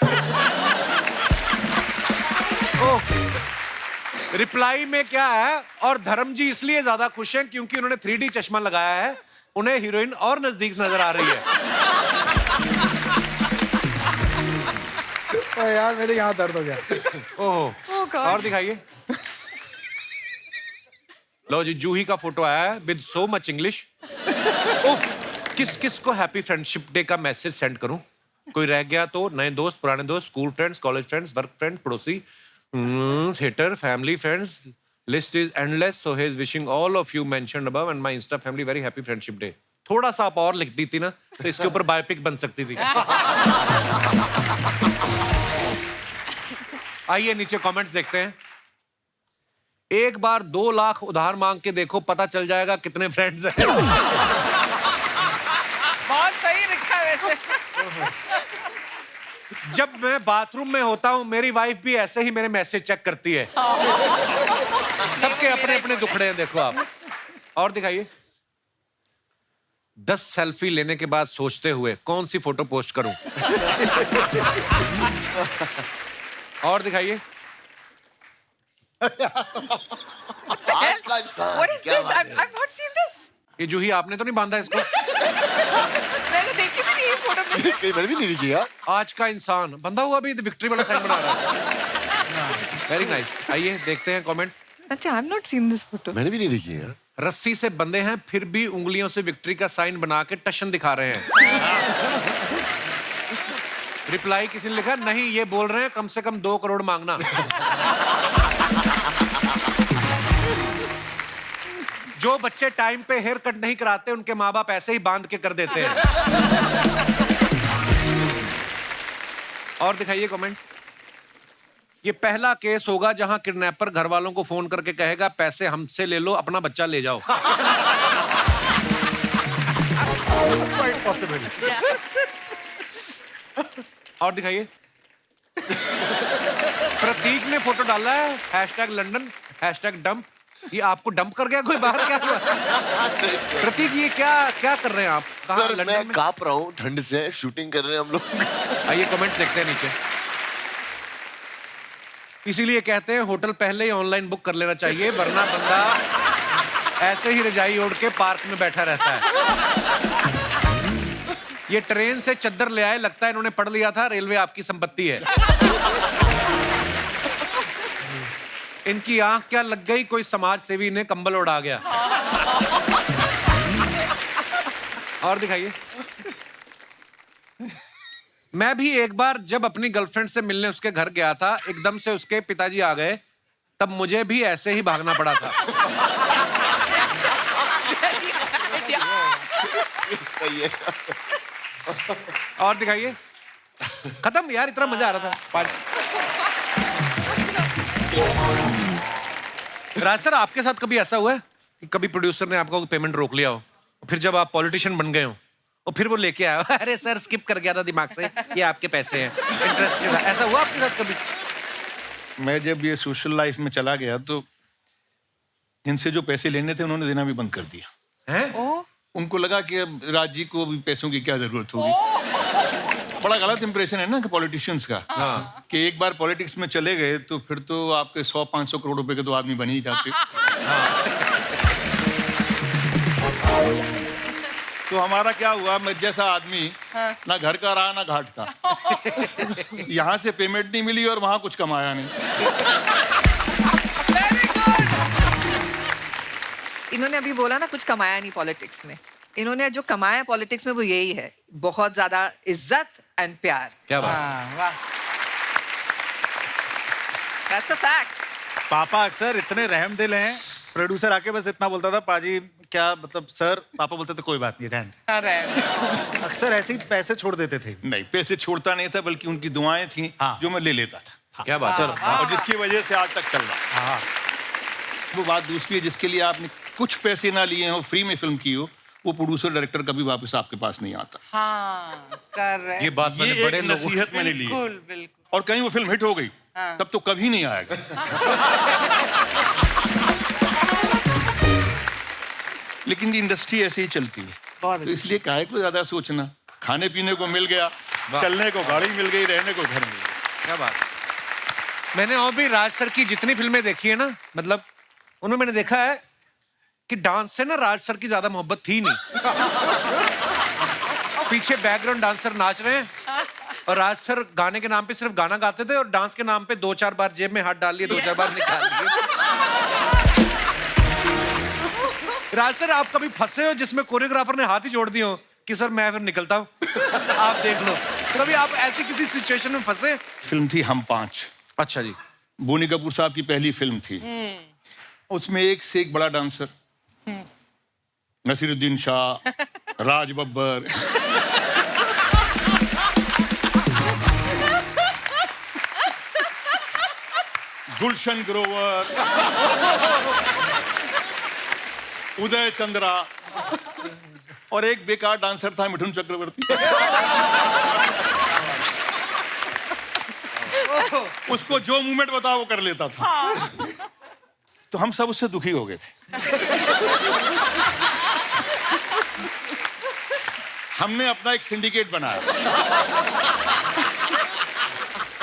रिप्लाई में क्या है, और धर्म जी इसलिए ज्यादा खुश हैं क्योंकि उन्होंने 3D चश्मा लगाया है, उन्हें हीरोइन और नजदीक नजर आ रही है। यार मेरे यहाँ दर्द हो गया। ओहो, और दिखाइए। लो जी, जूही का फोटो आया है विद सो मच इंग्लिश। उफ, किस किस को हैप्पी फ्रेंडशिप डे का मैसेज सेंड करूं? कोई रह गया तो नए दोस्त, पुराने दोस्त, school friends, college friends, work friend, पड़ोसी, theatre, family friends, list is endless. So he is wishing all of you mentioned above and my insta family very happy friendship day. थोड़ा सा आप और लिख दी थी ना तो इसके ऊपर बायोपिक बन सकती थी। आइए नीचे कमेंट्स देखते हैं। एक बार 2 लाख उधार मांग के देखो, पता चल जाएगा कितने फ्रेंड्स हैं। बहुत सही लिखा है वैसे। जब मैं बाथरूम में होता हूँ मेरी वाइफ भी ऐसे ही मेरे मैसेज चेक करती है। सबके अपने अपने दुखड़े हैं, देखो आप। और दिखाइए। 10 सेल्फी लेने के बाद सोचते हुए कौन सी फोटो पोस्ट करूं। और दिखाइए। आज का इंसान What is क्या this? बात है? I've not seen this. ये जूही आपने तो नहीं बांधा इसको? मैंने देखी भी नहीं ये फोटो में। कहीं मैंने भी नहीं किया। आज का इंसान बंधा हुआ भी विक्ट्री वाला साइन बना रहा है। Very nice. आइए देखते हैं कमेंट्स। अच्छा, I've not seen this photo. मैंने भी नहीं देखी है। रस्सी से बंधे हैं फिर भी उंगलियों से विक्ट्री का साइन बना के टशन दिखा रहे हैं। रिप्लाई किसी ने लिखा, नहीं ये बोल रहे हैं कम से कम 2 करोड़ मांगना। जो बच्चे टाइम पे हेयर कट नहीं कराते उनके माँ बाप ऐसे ही बांध के कर देते हैं। और दिखाइए कमेंट्स। ये पहला केस होगा जहां किडनैपर घर वालों को फोन करके कहेगा पैसे हमसे ले लो, अपना बच्चा ले जाओ। Quite possible. और दिखाइए। प्रतीक ने फोटो डाला है #लंदन #डंप। ये आपको डंप कर गया कोई बाहर, क्या हुआ? प्रतीक ये क्या क्या कर रहे हैं आप? कहाँ, सर लंदन मैं में? कांप रहा हूँ ठंड से, शूटिंग कर रहे हैं हम लोग। आइए कमेंट्स देखते हैं नीचे। इसीलिए कहते हैं होटल पहले ही ऑनलाइन बुक कर लेना चाहिए, वरना बंदा ऐसे ही रजाई ओढ़ के पार्क में बैठा रहता है। ये ट्रेन से चद्दर ले आए, लगता है इन्होंने पढ़ लिया था रेलवे आपकी संपत्ति है। इनकी आंख क्या लग गई, कोई समाज सेवी ने कंबल उड़ा गया। और दिखाइए। मैं भी एक बार जब अपनी गर्लफ्रेंड से मिलने उसके घर गया था, एकदम से उसके पिताजी आ गए, तब मुझे भी ऐसे ही भागना पड़ा था। सही है। और दिखाइए। खत्म यार, इतना मजा आ रहा था। राज सर, आपके साथ कभी ऐसा हुआ है कि कभी प्रोड्यूसर ने आपका पेमेंट रोक लिया हो, फिर जब आप पॉलिटिशियन बन गए हो और फिर वो लेके आया, अरे सर स्किप कर गया था दिमाग से, ये आपके पैसे हैं इंटरेस्ट के साथ? ऐसा हुआ आपके साथ कभी? मैं जब ये सोशल लाइफ में चला गया तो इनसे जो पैसे लेने थे उन्होंने देना भी बंद कर दिया हैं? उनको लगा कि अब राज जी को भी पैसों की क्या जरूरत होगी। बड़ा गलत इंप्रेशन है ना कि पॉलिटिशियंस का, कि एक बार पॉलिटिक्स में चले गए तो फिर तो आपके 100-500 करोड़ रुपए के तो आदमी बन ही जाते। तो हमारा क्या हुआ, मैं जैसा आदमी ना घर का रहा ना घाट का। यहाँ से पेमेंट नहीं मिली और वहां कुछ कमाया नहीं। इन्होंने अभी बोला ना कुछ कमाया नहीं पॉलिटिक्स में, इन्होंने जो कमाया पॉलिटिक्स में वो यही है, बहुत ज्यादा इज्जत एंड प्यार। क्या बात। वाह। That's a fact. पापा अक्सर इतने रहमदिल हैं, प्रोड्यूसर आके बस इतना बोलता था, पाजी क्या मतलब सर, पापा बोलते थे कोई बात नहीं रहने दे। अरे अक्सर ऐसे ही पैसे छोड़ देते थे। नहीं, पैसे छोड़ता नहीं था, बल्कि उनकी दुआएं थी जो मैं ले लेता था। क्या बात है। और जिसकी वजह से आज तक चल रहा है। वो बात दूसरी है, जिसके लिए आपने कुछ पैसे ना लिए हो, फ्री में फिल्म की हो, वो प्रोड्यूसर डायरेक्टर कभी वापस आपके पास नहीं आता। हाँ, कर रहे ये बात मैंने बड़े लोगों नसीहत मैंने ली है। बिल्कुल बिल्कुल। और कहीं वो फिल्म हिट हो गई तब तो कभी नहीं आएगा। लेकिन इंडस्ट्री ऐसे ही चलती है, तो इसलिए काहे को ज्यादा सोचना। खाने पीने को मिल गया, चलने को गाड़ी मिल गई, रहने को घर मिल गया। क्या बात। मैंने और भी राज सर की जितनी फिल्में देखी है ना, मतलब उनमें मैंने देखा है कि डांस से ना राज सर की ज्यादा मोहब्बत थी नहीं। पीछे बैकग्राउंड डांसर नाच रहे हैं और राज सर गाने के नाम पे सिर्फ गाना गाते थे और डांस के नाम पे 2-4 बार जेब में हाथ डाल लिए, 2-4 बार निकाल लिए। राज सर आप कभी फंसे हो जिसमें कोरियोग्राफर ने हाथ ही जोड़ दिए हो कि सर मैं फिर निकलता हूँ, आप देख लो। कभी आप ऐसी किसी सिचुएशन में फंसे? फिल्म थी हम 5। अच्छा जी। बोनी कपूर साहब की पहली फिल्म थी। उसमें एक से एक बड़ा डांसर, नसीरुद्दीन शाह, राज बब्बर, गुलशन ग्रोवर, उदय चंद्रा, और एक बेकार डांसर था मिठुन चक्रवर्ती। उसको जो मूवमेंट बता वो कर लेता था। तो हम सब उससे दुखी हो गए थे। हमने अपना एक सिंडिकेट बनाया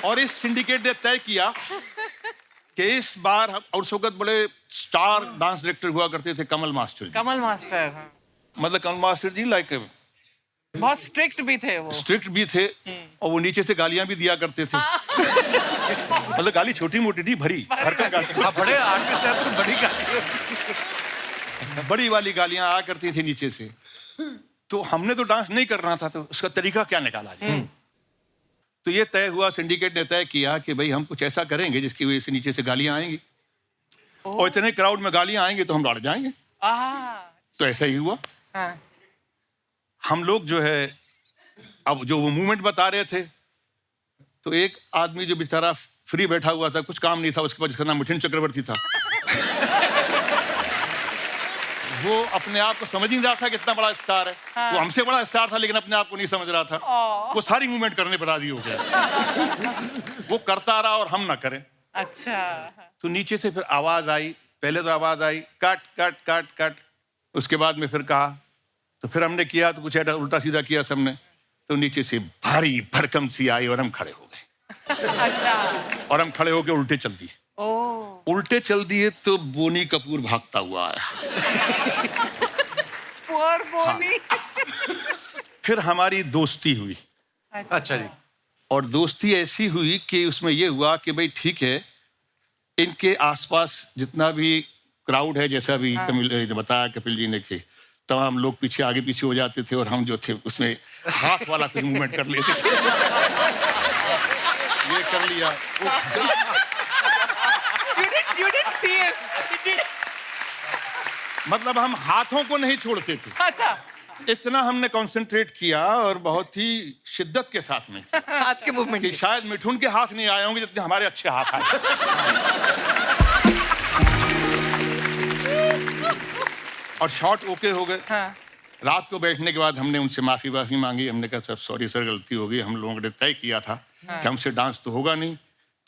और इस सिंडिकेट ने तय किया कि इस बार और उस वक्त बड़े स्टार डांस डायरेक्टर हुआ करते थे कमल मास्टर जी। कमल मास्टर, हाँ। मतलब कमल मास्टर जी लाइक बहुत स्ट्रिक्ट भी थे वो। स्ट्रिक्ट भी थे और वो नीचे से गालियां भी दिया करते थे। मतलब गाली छोटी मोटी नहीं, भरी भरकम गाली। बड़े आर्टिस्ट हैं तो बड़ी गाली, बड़ी वाली गालियां आया करती थी नीचे से। तो हमने तो डांस नहीं करना था, तो उसका तरीका क्या निकाला जाए। तो ये तय हुआ, सिंडिकेट ने तय किया कि भाई हम कुछ ऐसा करेंगे जिसकी वजह से नीचे से गालियां आएंगी और इतने क्राउड में गालियां आएंगी तो हम लड़ जाएंगे। तो ऐसा ही हुआ। हम लोग जो है, अब जो वो मूवमेंट बता रहे थे, तो एक आदमी जो बेचारा फ्री बैठा हुआ था, कुछ काम नहीं था उसके पास, जिसका नाम मिठुन चक्रवर्ती था, वो अपने आप को समझ ही नहीं रहा था कि इतना बड़ा स्टार है। वो हमसे बड़ा स्टार था लेकिन अपने आप को नहीं समझ रहा था। वो सारी मूवमेंट करने पर राजी हो गया। वो करता रहा और हम ना करें। अच्छा। तो नीचे से फिर आवाज आई, पहले तो आवाज I cut cut cut cut, उसके बाद में फिर कहा, तो फिर हमने किया तो कुछ उल्टा सीधा किया सबने, तो नीचे से भारी भरकम सी आई और हम खड़े हो गए। अच्छा। और हम खड़े होकर उल्टे चल दिए। उल्टे चल दिए तो बोनी कपूर भागता हुआ आया। पुअर बोनी। फिर हमारी दोस्ती हुई। अच्छा जी। और दोस्ती ऐसी हुई कि उसमें ये हुआ कि भाई ठीक है, इनके आसपास जितना भी क्राउड है, जैसा भी कपिल बताया कपिल जी ने, कि तमाम लोग पीछे आगे पीछे हो जाते थे और हम जो थे उसमें हाथ वाला कुछ मूवमेंट कर लेते थे। ये कर लिया। You didn't see it. मतलब हम हाथों को नहीं छोड़ते थे। अच्छा। इतना हमने कंसंट्रेट किया और बहुत ही शिद्दत के साथ में हाथ के मूवमेंट कि शायद मिठुन के हाथ नहीं आए होंगे जितने हमारे अच्छे हाथ आए। और शॉट ओके हो गए। रात को बैठने के बाद हमने उनसे माफी मांगी। हमने कहा सर सॉरी सर, गलती हो गई, हम लोगों ने तय किया था कि हमसे डांस तो होगा नहीं,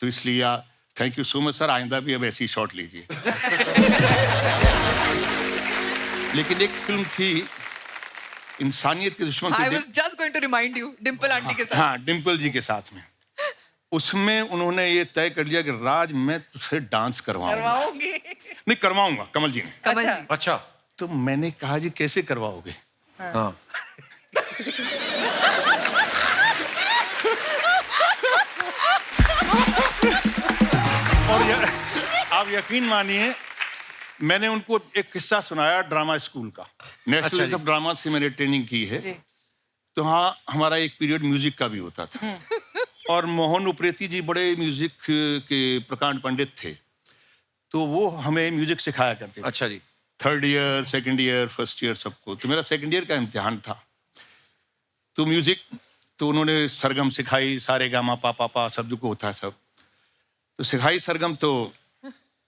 तो इसलिए thank you so much sir, आइंदा भी अब ऐसी शॉट लीजिए। लेकिन एक फिल्म थी इंसानियत के दुश्मन आई थे, was just going to remind you, Dimple aunty के साथ। हाँ, डिम्पल जी के साथ में। उसमें उन्होंने ये तय कर लिया कि राज मैं तुझसे डांस करवाऊंगा। करवाओगी? नहीं, करवाऊंगा, कमल जी ने। कमल जी, अच्छा। तो मैंने कहा जी कैसे करवाओगे? हाँ। और आप यकीन मानिए, मैंने उनको एक किस्सा सुनाया ड्रामा स्कूल का। नेशनल जी। ऑफ ड्रामा से मैंने ट्रेनिंग की है। जी। तो हाँ, हमारा एक पीरियड म्यूजिक का भी होता था। और मोहन उप्रेती जी बड़े म्यूजिक के प्रकांड पंडित थे, तो वो हमें म्यूजिक सिखाया करते थे। अच्छा जी। 3rd year, 2nd year, 1st year सबको। तो मेरा 2nd ईयर का इम्तिहान था। तो म्यूजिक तो उन्होंने सरगम सिखाई, सारे गामा पा पा पा शब्द को होता है सब। तो सिखाई सरगम, तो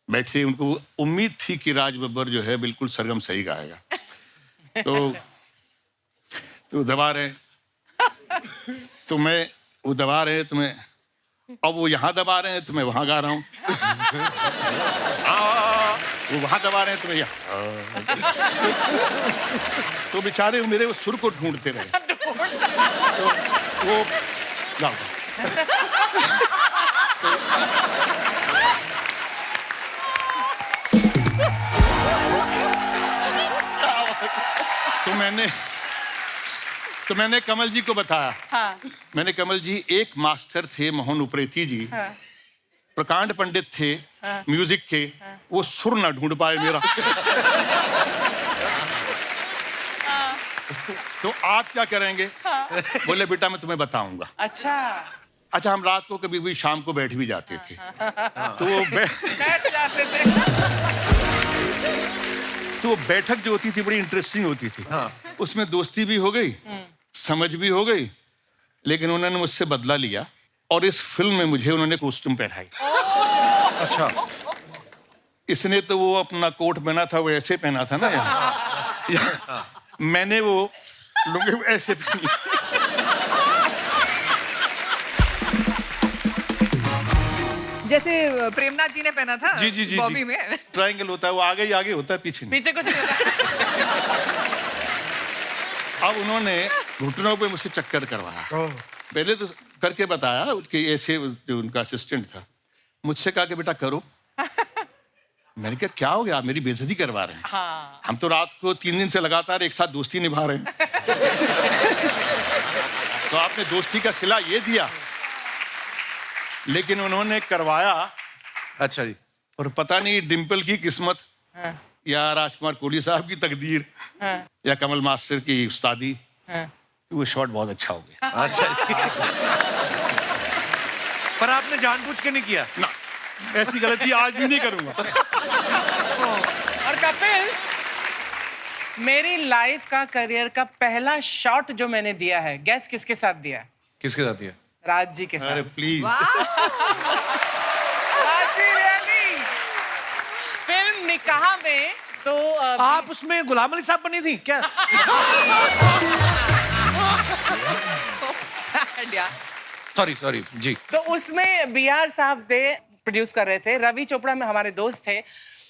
बैठे, उनको उम्मीद थी कि राज बब्बर जो है बिल्कुल सरगम सही गाएगा। तो दबा रहे, तो मैं, वो दबा रहे तो मैं, अब वो यहाँ दबा रहे हैं तो मैं वहाँ गा रहा हूँ। वो वहाँ दबा रहे हैं तो मैं यहाँ। तो बेचारे मेरे वो सुर को ढूंढते रहे। तो वो गाओ। तो मैंने कमल जी को बताया। हाँ। मैंने कमल जी, एक मास्टर थे मोहन उप्रेती जी, हाँ। प्रकांड पंडित थे म्यूजिक के, वो सुर ना ढूंढ पाए मेरा। तो आप क्या करेंगे? बोले बेटा मैं तुम्हें बताऊंगा। अच्छा, हम रात को कभी भी शाम को बैठ भी जाते थे। तो वो बैठ जाते थे। तो वो बैठक जो होती थी बड़ी इंटरेस्टिंग होती थी। उसमें दोस्ती भी हो गई, समझ भी हो गई, लेकिन उन्होंने मुझसे बदला लिया और इस फिल्म में मुझे उन्होंने कॉस्ट्यूम पहनाई। अच्छा। इसने तो वो अपना कोट पहना था, वो ऐसे पहना था ना यहाँ। मैंने वो लुंगी ऐसे पहनी। जैसे प्रेमनाथ जी ने पहना था जी, जी, जी, बॉबी जी। में। ट्रायंगल होता है, वो आगे ही आगे होता है, पीछे नहीं। पीछे कुछ नहीं होता। अब उन्होंने घुटनों पे मुझसे चक्कर करवाया। पहले तो करके बताया, कि ऐसे जो उनका असिस्टेंट था, मुझसे कहा कि बेटा करो। मैंने कहा क्या हो गया, आप मेरी बेइज्जती करवा रहे हैं। हाँ। हम तो रात को 3 दिन से लगातार एक साथ दोस्ती निभा रहे हैं। तो आपने दोस्ती का सिला ये दिया। लेकिन उन्होंने करवाया। अच्छा जी। और पता नहीं डिम्पल की किस्मत, या राजकुमार कोहली साहब की तकदीर, या कमल मास्टर की उस्तादी, वो शॉट बहुत अच्छा हो गया। अच्छा जी। पर आपने जानबूझ के नहीं किया ना, ऐसी गलती आज भी नहीं करूंगा। और कपिल, मेरी लाइफ का, करियर का पहला शॉट जो मैंने दिया है, गैस किसके साथ दिया? किसके साथ दिया? राज जी के साथ। अरे please. Raj ji really. Film Nikaah में तो आप उसमें गुलाम अली साहब बनी थी क्या? सॉरी जी। तो उसमें BR साहब थे, प्रोड्यूस कर रहे थे। रवि चोपड़ा में हमारे दोस्त थे,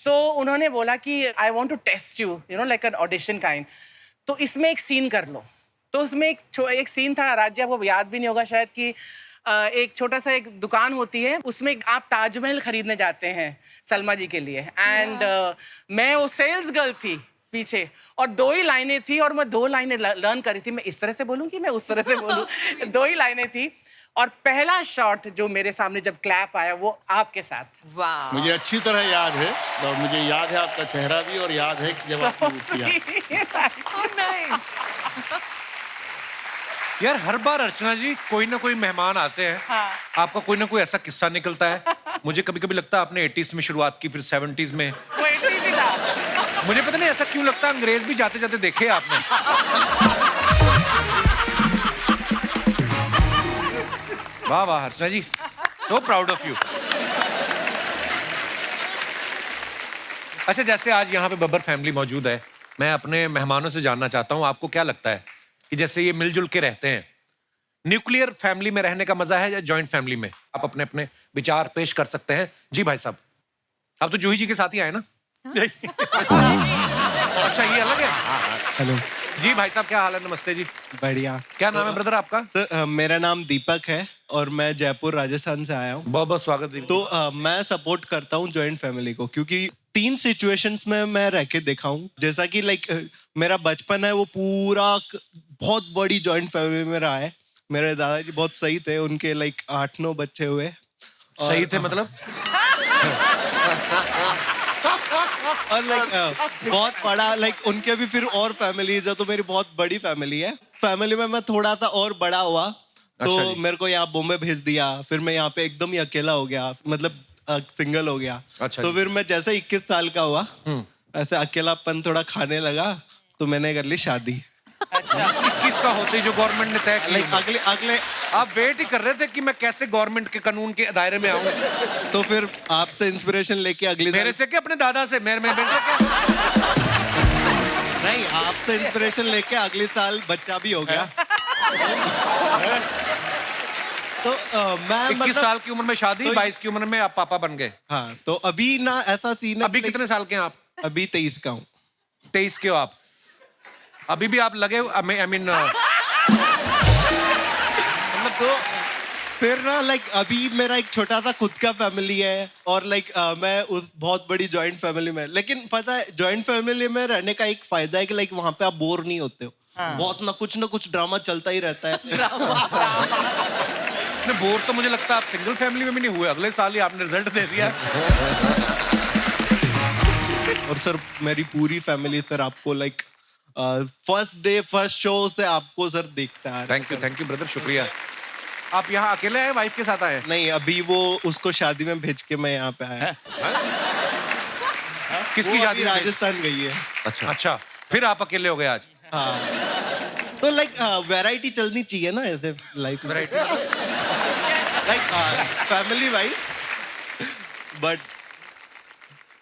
तो उन्होंने बोला कि I want to test you, you know, like an audition kind. तो इसमें एक सीन कर लो। तो उसमें एक सीन था, राज्य आपको याद भी नहीं होगा शायद, कि एक छोटा सा एक दुकान होती है, उसमें आप ताजमहल खरीदने जाते हैं सलमा जी के लिए। एंड मैं वो सेल्स गर्ल थी पीछे, और 2 ही लाइनें थी, और मैं 2 लाइनें लर्न करी थी। मैं इस तरह से बोलूं कि मैं उस तरह से बोलूं। 2 ही लाइनें थी। और पहला शॉट जो मेरे सामने जब क्लैप आया, वो आपके साथ। वाह। मुझे अच्छी तरह याद है, और मुझे याद है आपका चेहरा भी, और याद है कि जब आपने वो किया। Oh, nice. यार हर बार अर्चना जी कोई ना कोई मेहमान आते हैं, हाँ। आपका कोई ना कोई ऐसा किस्सा निकलता है। मुझे कभी कभी लगता है आपने 80s में शुरुआत की, फिर 70s में। वो 80s ही था। मुझे पता नहीं ऐसा क्यों लगता है, अंग्रेज भी जाते जाते देखे आपने। वाह वाह अर्चना जी, सो प्राउड ऑफ यू। अच्छा, जैसे आज यहाँ पे बब्बर फैमिली मौजूद है, मैं अपने मेहमानों से जानना चाहता हूँ, आपको क्या लगता है कि जैसे ये मिलजुल के रहते हैं, न्यूक्लियर फैमिली में रहने का मजा है या जॉइंट फैमिली में? आप अपने अपने विचार पेश कर सकते हैं। जी भाई साहब, आप तो जूही जी के साथ ही आए ना? अच्छा ये अलग है। हेलो जी भाई साहब क्या हाल है? नमस्ते जी। बढ़िया। क्या नाम है ब्रदर आपका? सर मेरा नाम दीपक है और मैं जयपुर राजस्थान से आया हूँ। बहुत बहुत स्वागत है। तो मैं सपोर्ट करता हूँ जॉइंट फैमिली को, क्योंकि 3 सिचुएशंस में मैं रह के देखा हूँ। जैसा कि लाइक मेरा बचपन है वो पूरा बहुत बड़ी जॉइंट फैमिली में रहा है। मेरे दादाजी बहुत सही थे, उनके लाइक 8-9 बच्चे हुए। सही थे मतलब? और लाइक बहुत बड़ा लाइक उनके भी फिर और फैमिलीज है, तो मेरी बहुत बड़ी फैमिली है। फैमिली में मैं थोड़ा सा और बड़ा हुआ तो अच्छा जी। मेरे को यहाँ बॉम्बे भेज दिया, फिर मैं यहाँ पे एकदम ही अकेला हो गया, मतलब सिंगल हो गया। अच्छा तो जी। फिर मैं जैसे 21 साल का हुआ ऐसे अकेलापन थोड़ा खाने लगा, तो मैंने कर ली शादी। किसका होते जो गवर्नमेंट ने तय किया? लाइक अगले आप वेट ही कर रहे थे कि मैं कैसे गवर्नमेंट के कानून के दायरे में आऊं। तो फिर आपसे इंस्पिरेशन लेके अगले मेरे से क्या अपने दादा से? मेरे से क्या? नहीं, आपसे इंस्पिरेशन लेके अगले साल बच्चा भी हो गया। तो मैं 21 साल की उम्र में शादी, तो 22 की उम्र में आप पापा बन गए। हाँ, तो अभी ना ऐसा सीन है। अभी कितने साल के हैं आप? अभी 23 का हूँ। 23 के हो आप? अभी भी आप लगे आई मीन मतलब तो फिर ना लाइक अभी मेरा एक छोटा सा खुद का फैमिली है और लाइक मैं उस बहुत बड़ी जॉइंट फैमिली में, लेकिन पता है जॉइंट फैमिली में रहने का एक फायदा है कि लाइक वहाँ पे आप बोर नहीं होते हो। बहुत ना कुछ ड्रामा चलता ही रहता है। बोर तो मुझे लगता है आप सिंगल फैमिली में भी नहीं हुए। अगले साल ही आपने रिजल्ट दे दिया। और सर मेरी पूरी फैमिली सर आपको like first day first show से आपको सर देखता है। थैंक यू ब्रदर, शुक्रिया। आप यहाँ अकेले आए, वाइफ के साथ आए? नहीं, अभी वो उसको शादी में भेज के मैं यहाँ पे आया। किसकी वो शादी? अभी राजस्थान गई है। अच्छा, फिर आप अकेले हो गए आज? हाँ, तो लाइक वैरायटी चलनी चाहिए ना ऐसे life. Variety like family wise, but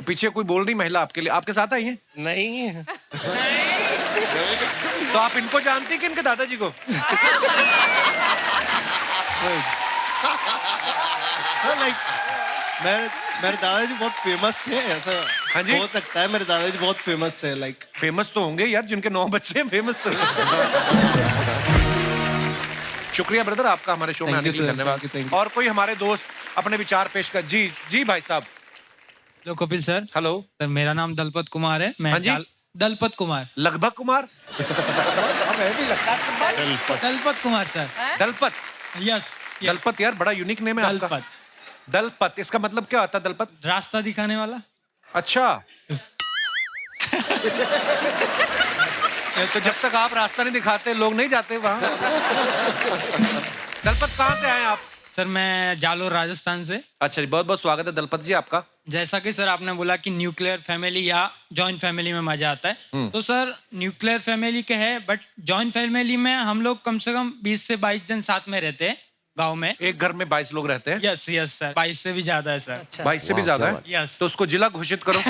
पीछे कोई बोल रही महिला आपके लिए आपके साथ आई है? नहीं। तो आप इनको जानती हैं कि इनके दादाजी को? लाइक मेरे दादाजी बहुत फेमस थे, ऐसा हाँ जी? हो सकता है। मेरे दादाजी बहुत फेमस थे लाइक। फेमस तो होंगे यार, जिनके 9 बच्चे हैं फेमस तो। शुक्रिया ब्रदर आपका हमारे शो में आने के लिए, धन्यवाद। thank you। और कोई हमारे दोस्त अपने विचार पेश कर। जी जी भाई साहब। Hello Kapil sir. Hello sir, मेरा नाम दलपत कुमार है। मैं हाँ जी? दलपत कुमार। लगभग कुमार? दलपत कुमार सर। दलपत? यस। दलपत यार बड़ा यूनिक नेम है आपका। दलपत। दलपत, इसका मतलब क्या होता है दलपत? रास्ता दिखाने वाला। अच्छा। तो जब तक आप रास्ता नहीं दिखाते लोग नहीं जाते वहाँ। दलपत कहाँ से आए आप? सर मैं जालोर राजस्थान से। अच्छा जी, बहुत बहुत स्वागत है दलपत जी आपका। जैसा कि सर आपने बोला कि न्यूक्लियर फैमिली या जॉइंट फैमिली में मजा आता है, तो सर न्यूक्लियर फैमिली के है, बट जॉइंट फैमिली में हम लोग कम से कम 20 से 22 जन साथ में रहते हैं गांव में। एक घर में 22 लोग रहते हैं? यस यस सर, 22 से भी ज्यादा है सर। 22 से भी ज्यादा है? यस। तो उसको जिला घोषित करो।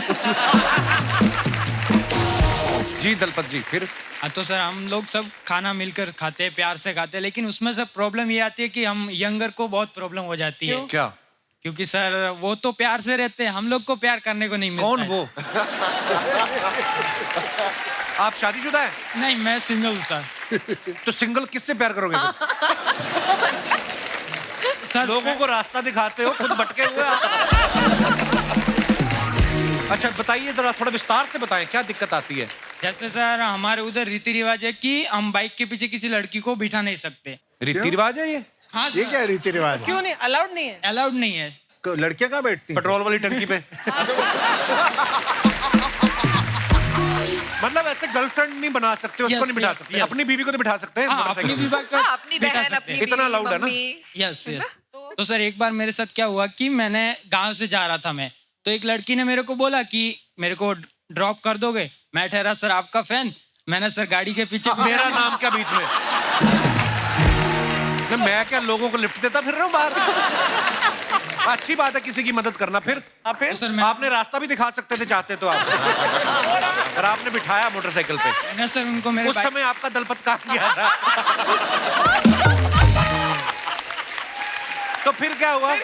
जी दलपत जी फिर? हाँ, तो सर हम लोग सब खाना मिलकर खाते हैं, प्यार से खाते हैं, लेकिन उसमें सर प्रॉब्लम ये आती है कि हम यंगर को बहुत प्रॉब्लम हो जाती है। क्या? क्योंकि सर वो तो प्यार से रहते हैं, हम लोग को प्यार करने को नहीं मिलता। कौन वो? आप शादीशुदा है? नहीं, मैं सिंगल हूँ सर। तो सिंगल किससे प्यार करोगे फिर? सर लोगों को रास्ता दिखाते हो, खुद भटके हुए आप। अच्छा बताइए जरा, थोड़ा विस्तार से बताएं क्या दिक्कत आती है? जैसे सर हमारे उधर रीति रिवाज है कि हम बाइक के पीछे किसी लड़की को बिठा नहीं सकते। रीति रिवाज है ये? हाँ ये क्या रीति रिवाज? क्यों नहीं? अलाउड नहीं है? अलाउड नहीं है। लड़कियां कहाँ बैठती हैं? पेट्रोल वाली टंकी पे। मतलब ऐसे गर्लफ्रेंड नहीं बना सकते, उसको नहीं बिठा सकते, अपनी बीवी को तो बिठा सकते हैं। अपनी भी बाइक हाँ, अपनी बहन, अपनी इतना बीवी, loud है ना? मम्मी। Yes yes. तो सर एक बार मेरे साथ क्या हुआ कि मैंने गांव से जा रहा था मैं, तो एक लड़की ने मेरे को बोला कि मेरे को ड्रॉप कर दोगे? मैं ठहरा सर आपका फैन, मैंने सर गाड़ी के पीछे। मेरा नाम क्या बीच में? मैं क्या लोगों को लिफ्ट देता फिर रहा हूँ बाहर? अच्छी बात है किसी की मदद करना। फिर फिर सर आपने रास्ता भी दिखा सकते थे चाहते तो आप। और आपने बिठाया मोटरसाइकिल पे। मैंने सर उनको मेरे उस समय आपका दलपत कहाँ गया था? तो फिर क्या हुआ?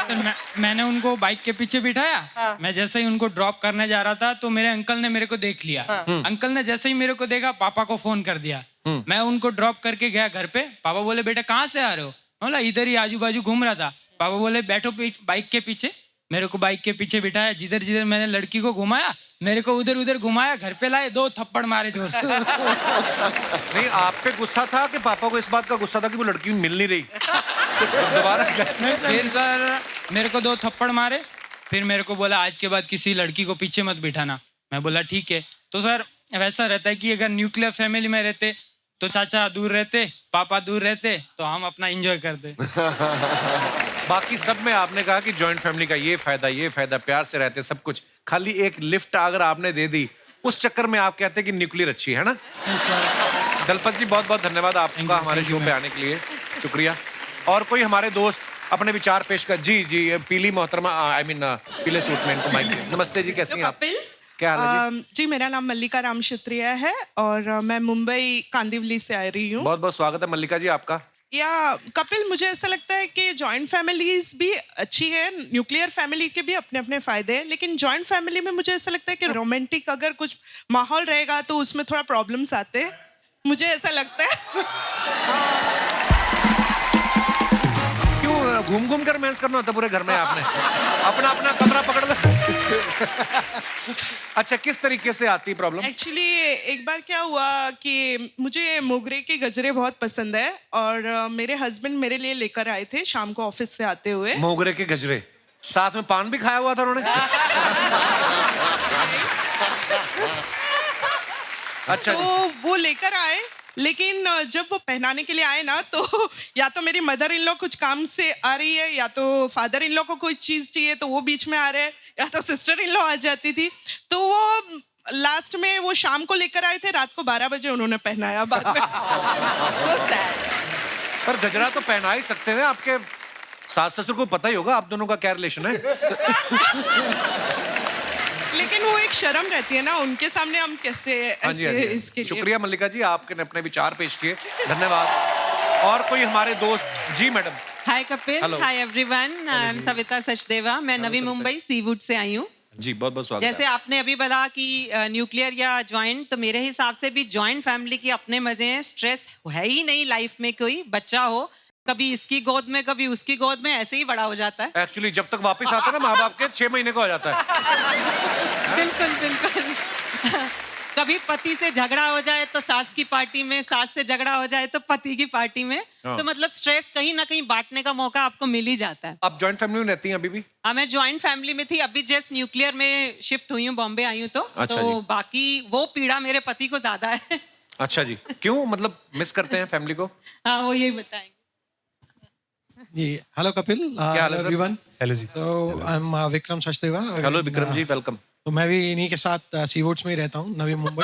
तो मैंने उनको बाइक के पीछे बिठाया। मैं जैसे ही उनको ड्रॉप करने जा रहा था तो मेरे अंकल ने मेरे को देख लिया। अंकल ने जैसे ही मेरे को देखा पापा को फोन कर दिया। मैं उनको ड्रॉप करके गया घर पे। पापा बोले बेटा कहाँ से आ रहे हो? मैं बोला इधर ही आजू बाजू घूम रहा था। पापा बोले बैठो बाइक के पीछे। मेरे को बाइक के पीछे बिठाया। जिधर जिधर मैंने लड़की को घुमाया मेरे को उधर उधर घुमाया। घर पे लाए 2 थप्पड़ मारे जोर से। नहीं, आप पे गुस्सा था कि पापा को इस बात का गुस्सा था कि वो लड़की मिल नहीं रही? दोबारा फिर सर मेरे को 2 थप्पड़ मारे। फिर मेरे को बोला आज के बाद किसी लड़की को पीछे मत बिठाना। मैं बोला ठीक है। तो सर वैसा रहता है कि अगर न्यूक्लियर फैमिली में रहते तो चाचा दूर रहते, पापा दूर रहते, तो हम अपना एंजॉय करते। बाकी सब में आपने कहा कि जॉइंट फैमिली का ये फायदा, प्यार से रहते सब कुछ। खाली एक लिफ्ट अगर आपने दे दी उस चक्कर में आप कहते हैं कि न्यूक्लियर अच्छी है ना? दलपत जी बहुत बहुत धन्यवाद आपका हमारे शो पे आने के लिए, शुक्रिया। और कोई हमारे दोस्त अपने विचार पेश कर। जी पीली मोहतरमा, आई मीन पीले सूट में इनको माइक। नमस्ते जी, कैसी हैं आप? क्या हाल है जी? जी मेरा नाम मल्लिका राम क्षत्रिय है और मैं मुंबई कांदिवली से आ रही हूँ। बहुत बहुत स्वागत है मल्लिका जी आपका। या कपिल, मुझे ऐसा लगता है कि जॉइंट फैमिलीज भी अच्छी है, न्यूक्लियर फैमिली के भी अपने अपने फायदे हैं, लेकिन जॉइंट फैमिली में मुझे ऐसा लगता है कि रोमांटिक अगर कुछ माहौल रहेगा तो उसमें थोड़ा प्रॉब्लम्स आते हैं, मुझे ऐसा लगता है। क्यों घूम घूम कर मैच करना होता पूरे घर में? आपने अपना अपना कमरा पकड़ लो। अच्छा, किस तरीके से आती है प्रॉब्लम? एक्चुअली एक बार क्या हुआ कि मुझे मोगरे के गजरे बहुत पसंद है और मेरे हस्बैंड मेरे लिए लेकर आए थे शाम को ऑफिस से आते हुए। मोगरे के गजरे, साथ में पान भी खाया हुआ था उन्होंने? अच्छा तो वो लेकर आए, लेकिन जब वो पहनाने के लिए आए ना तो या तो मेरी मदर इन लॉ कुछ काम से आ रही है या तो फादर इन लॉ को कोई चीज चाहिए तो वो बीच में आ रहे हैं, या तो सिस्टर इन लॉ आ जाती थी। तो वो लास्ट में वो शाम को लेकर आए थे, रात को 12 बजे उन्होंने पहनाया बाद में। पर गजरा तो पहना ही सकते हैं, आपके सास ससुर को पता ही होगा आप दोनों का क्या रिलेशन है। लेकिन वो एक शर्म रहती है ना, उनके सामने हम कैसे ऐसे इसके लिए। शुक्रिया मल्लिका जी, आपने अपने विचार पेश किए, धन्यवाद। और कोई हमारे दोस्त? जी madam. Hi Kapil, hi everyone, I am Savita Sachdeva. मैं नवी मुंबई सीवुड से आई हूँ। जी बहुत बहुत स्वागत। जैसे आपने अभी बोला कि न्यूक्लियर या जॉइंट, तो मेरे हिसाब से भी जॉइंट फैमिली की अपने मजे हैं। स्ट्रेस है ही नहीं लाइफ में, कोई बच्चा हो कभी इसकी गोद में कभी उसकी गोद में, ऐसे ही बड़ा हो जाता है। एक्चुअली जब तक वापस आता है ना माँ बाप के 6 महीने का हो जाता है। बिल्कुल बिल्कुल। कभी पति से झगड़ा हो जाए तो सास की पार्टी में, सास से झगड़ा हो जाए तो पति की पार्टी में। तो मतलब स्ट्रेस कहीं ना कहीं बांटने का मौका आपको मिल ही जाता है। आप जॉइंट फैमिली में रहती हैं अभी भी? हाँ, मैं जॉइंट फैमिली में थी, अभी जस्ट न्यूक्लियर में शिफ्ट हुई हूँ, बॉम्बे आई हूँ। तो बाकी वो पीड़ा मेरे पति को ज्यादा है। अच्छा जी, क्यों? मतलब मिस करते हैं फैमिली को? हाँ, वो यही बताएंगे। जी hello Kapil, hello everyone. Hello जी। तो I am Vikram Sachdeva. Hello Vikram ji, welcome. तो मैं भी इन्हीं के साथ सीवुड्स में ही रहता हूँ, नवी मुंबई।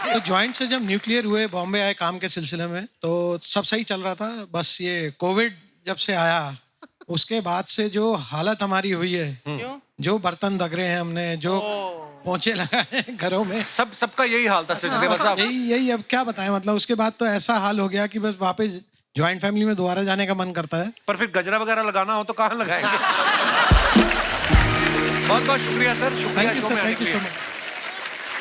तो जॉइंट से जब न्यूक्लियर हुए, बॉम्बे आए काम के सिलसिले में, तो सब सही चल रहा था। बस ये कोविड जब से आया उसके बाद से जो हालत हमारी हुई है, जो बर्तन दगरे हैं हमने, जो पोंछे लगाए घरों में, सबका यही हाल था सचदेवा साहब। यही अब क्या बताएं, मतलब उसके बाद तो ऐसा हाल हो गया कि बस वापस जॉइंट फैमिली में दोबारा जाने का मन करता है। पर फिर गजरा वगैरह लगाना हो तो कहाँ लगाएंगे? बहुत बहुत शुक्रिया सर, शुक्रिया शो में आने के लिए।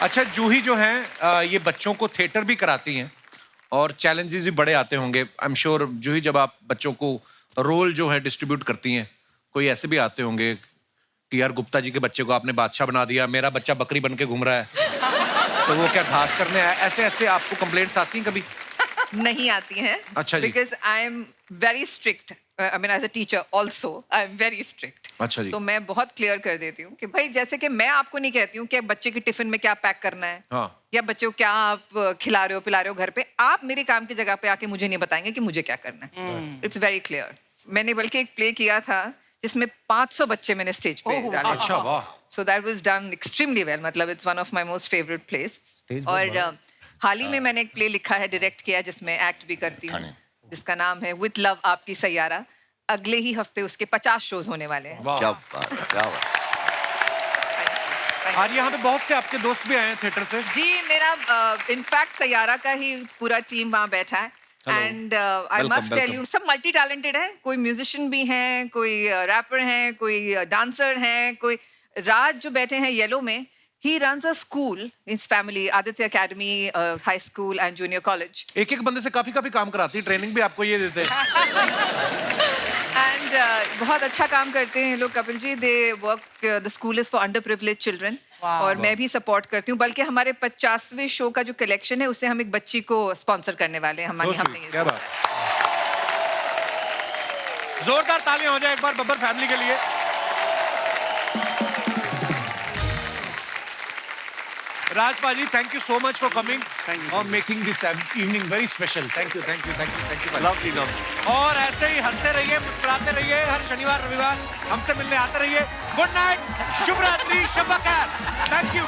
अच्छा, जूही जो है ये बच्चों को थिएटर भी कराती हैं और चैलेंजेस भी बड़े आते होंगे। आई एम श्योर जूही, जब आप बच्चों को रोल जो है डिस्ट्रीब्यूट करती हैं, कोई ऐसे भी आते होंगे कि यार गुप्ता जी के बच्चे को आपने बादशाह बना दिया, मेरा बच्चा बकरी बन के घूम रहा है, तो वो क्या घास चरने आया? ऐसे ऐसे आपको कंप्लेंट्स आती हैं कभी? नहीं आती हैं। अच्छा जी। Because I am very strict, I mean as a teacher also I am very strict. अच्छा जी। तो मैं बहुत क्लियर कर देती हूँ कि भाई, जैसे कि मैं आपको नहीं कहती हूँ कि बच्चे के टिफिन में क्या पैक करना है, या बच्चे को क्या आप खिला रहे हो पिला रहे हो घर पे, आप मेरे काम की जगह पे आके मुझे नहीं बताएंगे कि मुझे क्या करना है। It's very clear. मैंने बल्कि एक प्ले किया था जिसमें 500 बच्चे मैंने स्टेज पे डाले। अच्छा, वाह। So that was done extremely well, मतलब it's one of my most favourite place. और हाल ही में मैंने एक प्ले लिखा है, डायरेक्ट किया, जिसमें एक्ट भी करती हूँ, जिसका नाम है विद लव आपकी सैयारा। अगले ही हफ्ते उसके 50 शोज होने वाले हैं। क्या बात, क्या बात। आज यहाँ पे बहुत से आपके दोस्त भी आए हैं थिएटर से। जी, मेरा इनफैक्ट सैयारा का ही पूरा टीम वहाँ बैठा है and I must tell you सब मल्टी टैलेंटेड है। कोई म्यूजिशियन भी हैं, कोई रैपर हैं, कोई डांसर हैं, कोई राज जो बैठे हैं येलो में, he runs a school in his family, Aditya Academy, high school and junior college. एक बंदे से काफी काम कराती है, ट्रेनिंग भी आपको ये देते हैं। And बहुत अच्छा काम करते हैं लोग Kapil ji. They work, the school is for underprivileged children. और मैं भी सपोर्ट करती हूँ, बल्कि हमारे 50वें शो का जो कलेक्शन है उससे हम एक बच्ची को स्पॉन्सर करने वाले हैं। हमने क्या बात, जोरदार तालियां हो जाए एक बार बब्बर फैमिली के लिए। Raj Paji, thank you so much for coming और making this evening very special. Thank you, thank you, thank you, thank you. Lovely, lovely. और ऐसे ही हंसते रहिए, मुस्कुराते रहिए, हर शनिवार रविवार हमसे मिलने आते रहिए। गुड नाइट, शुभ रात्रि, शब बखैर। Thank you.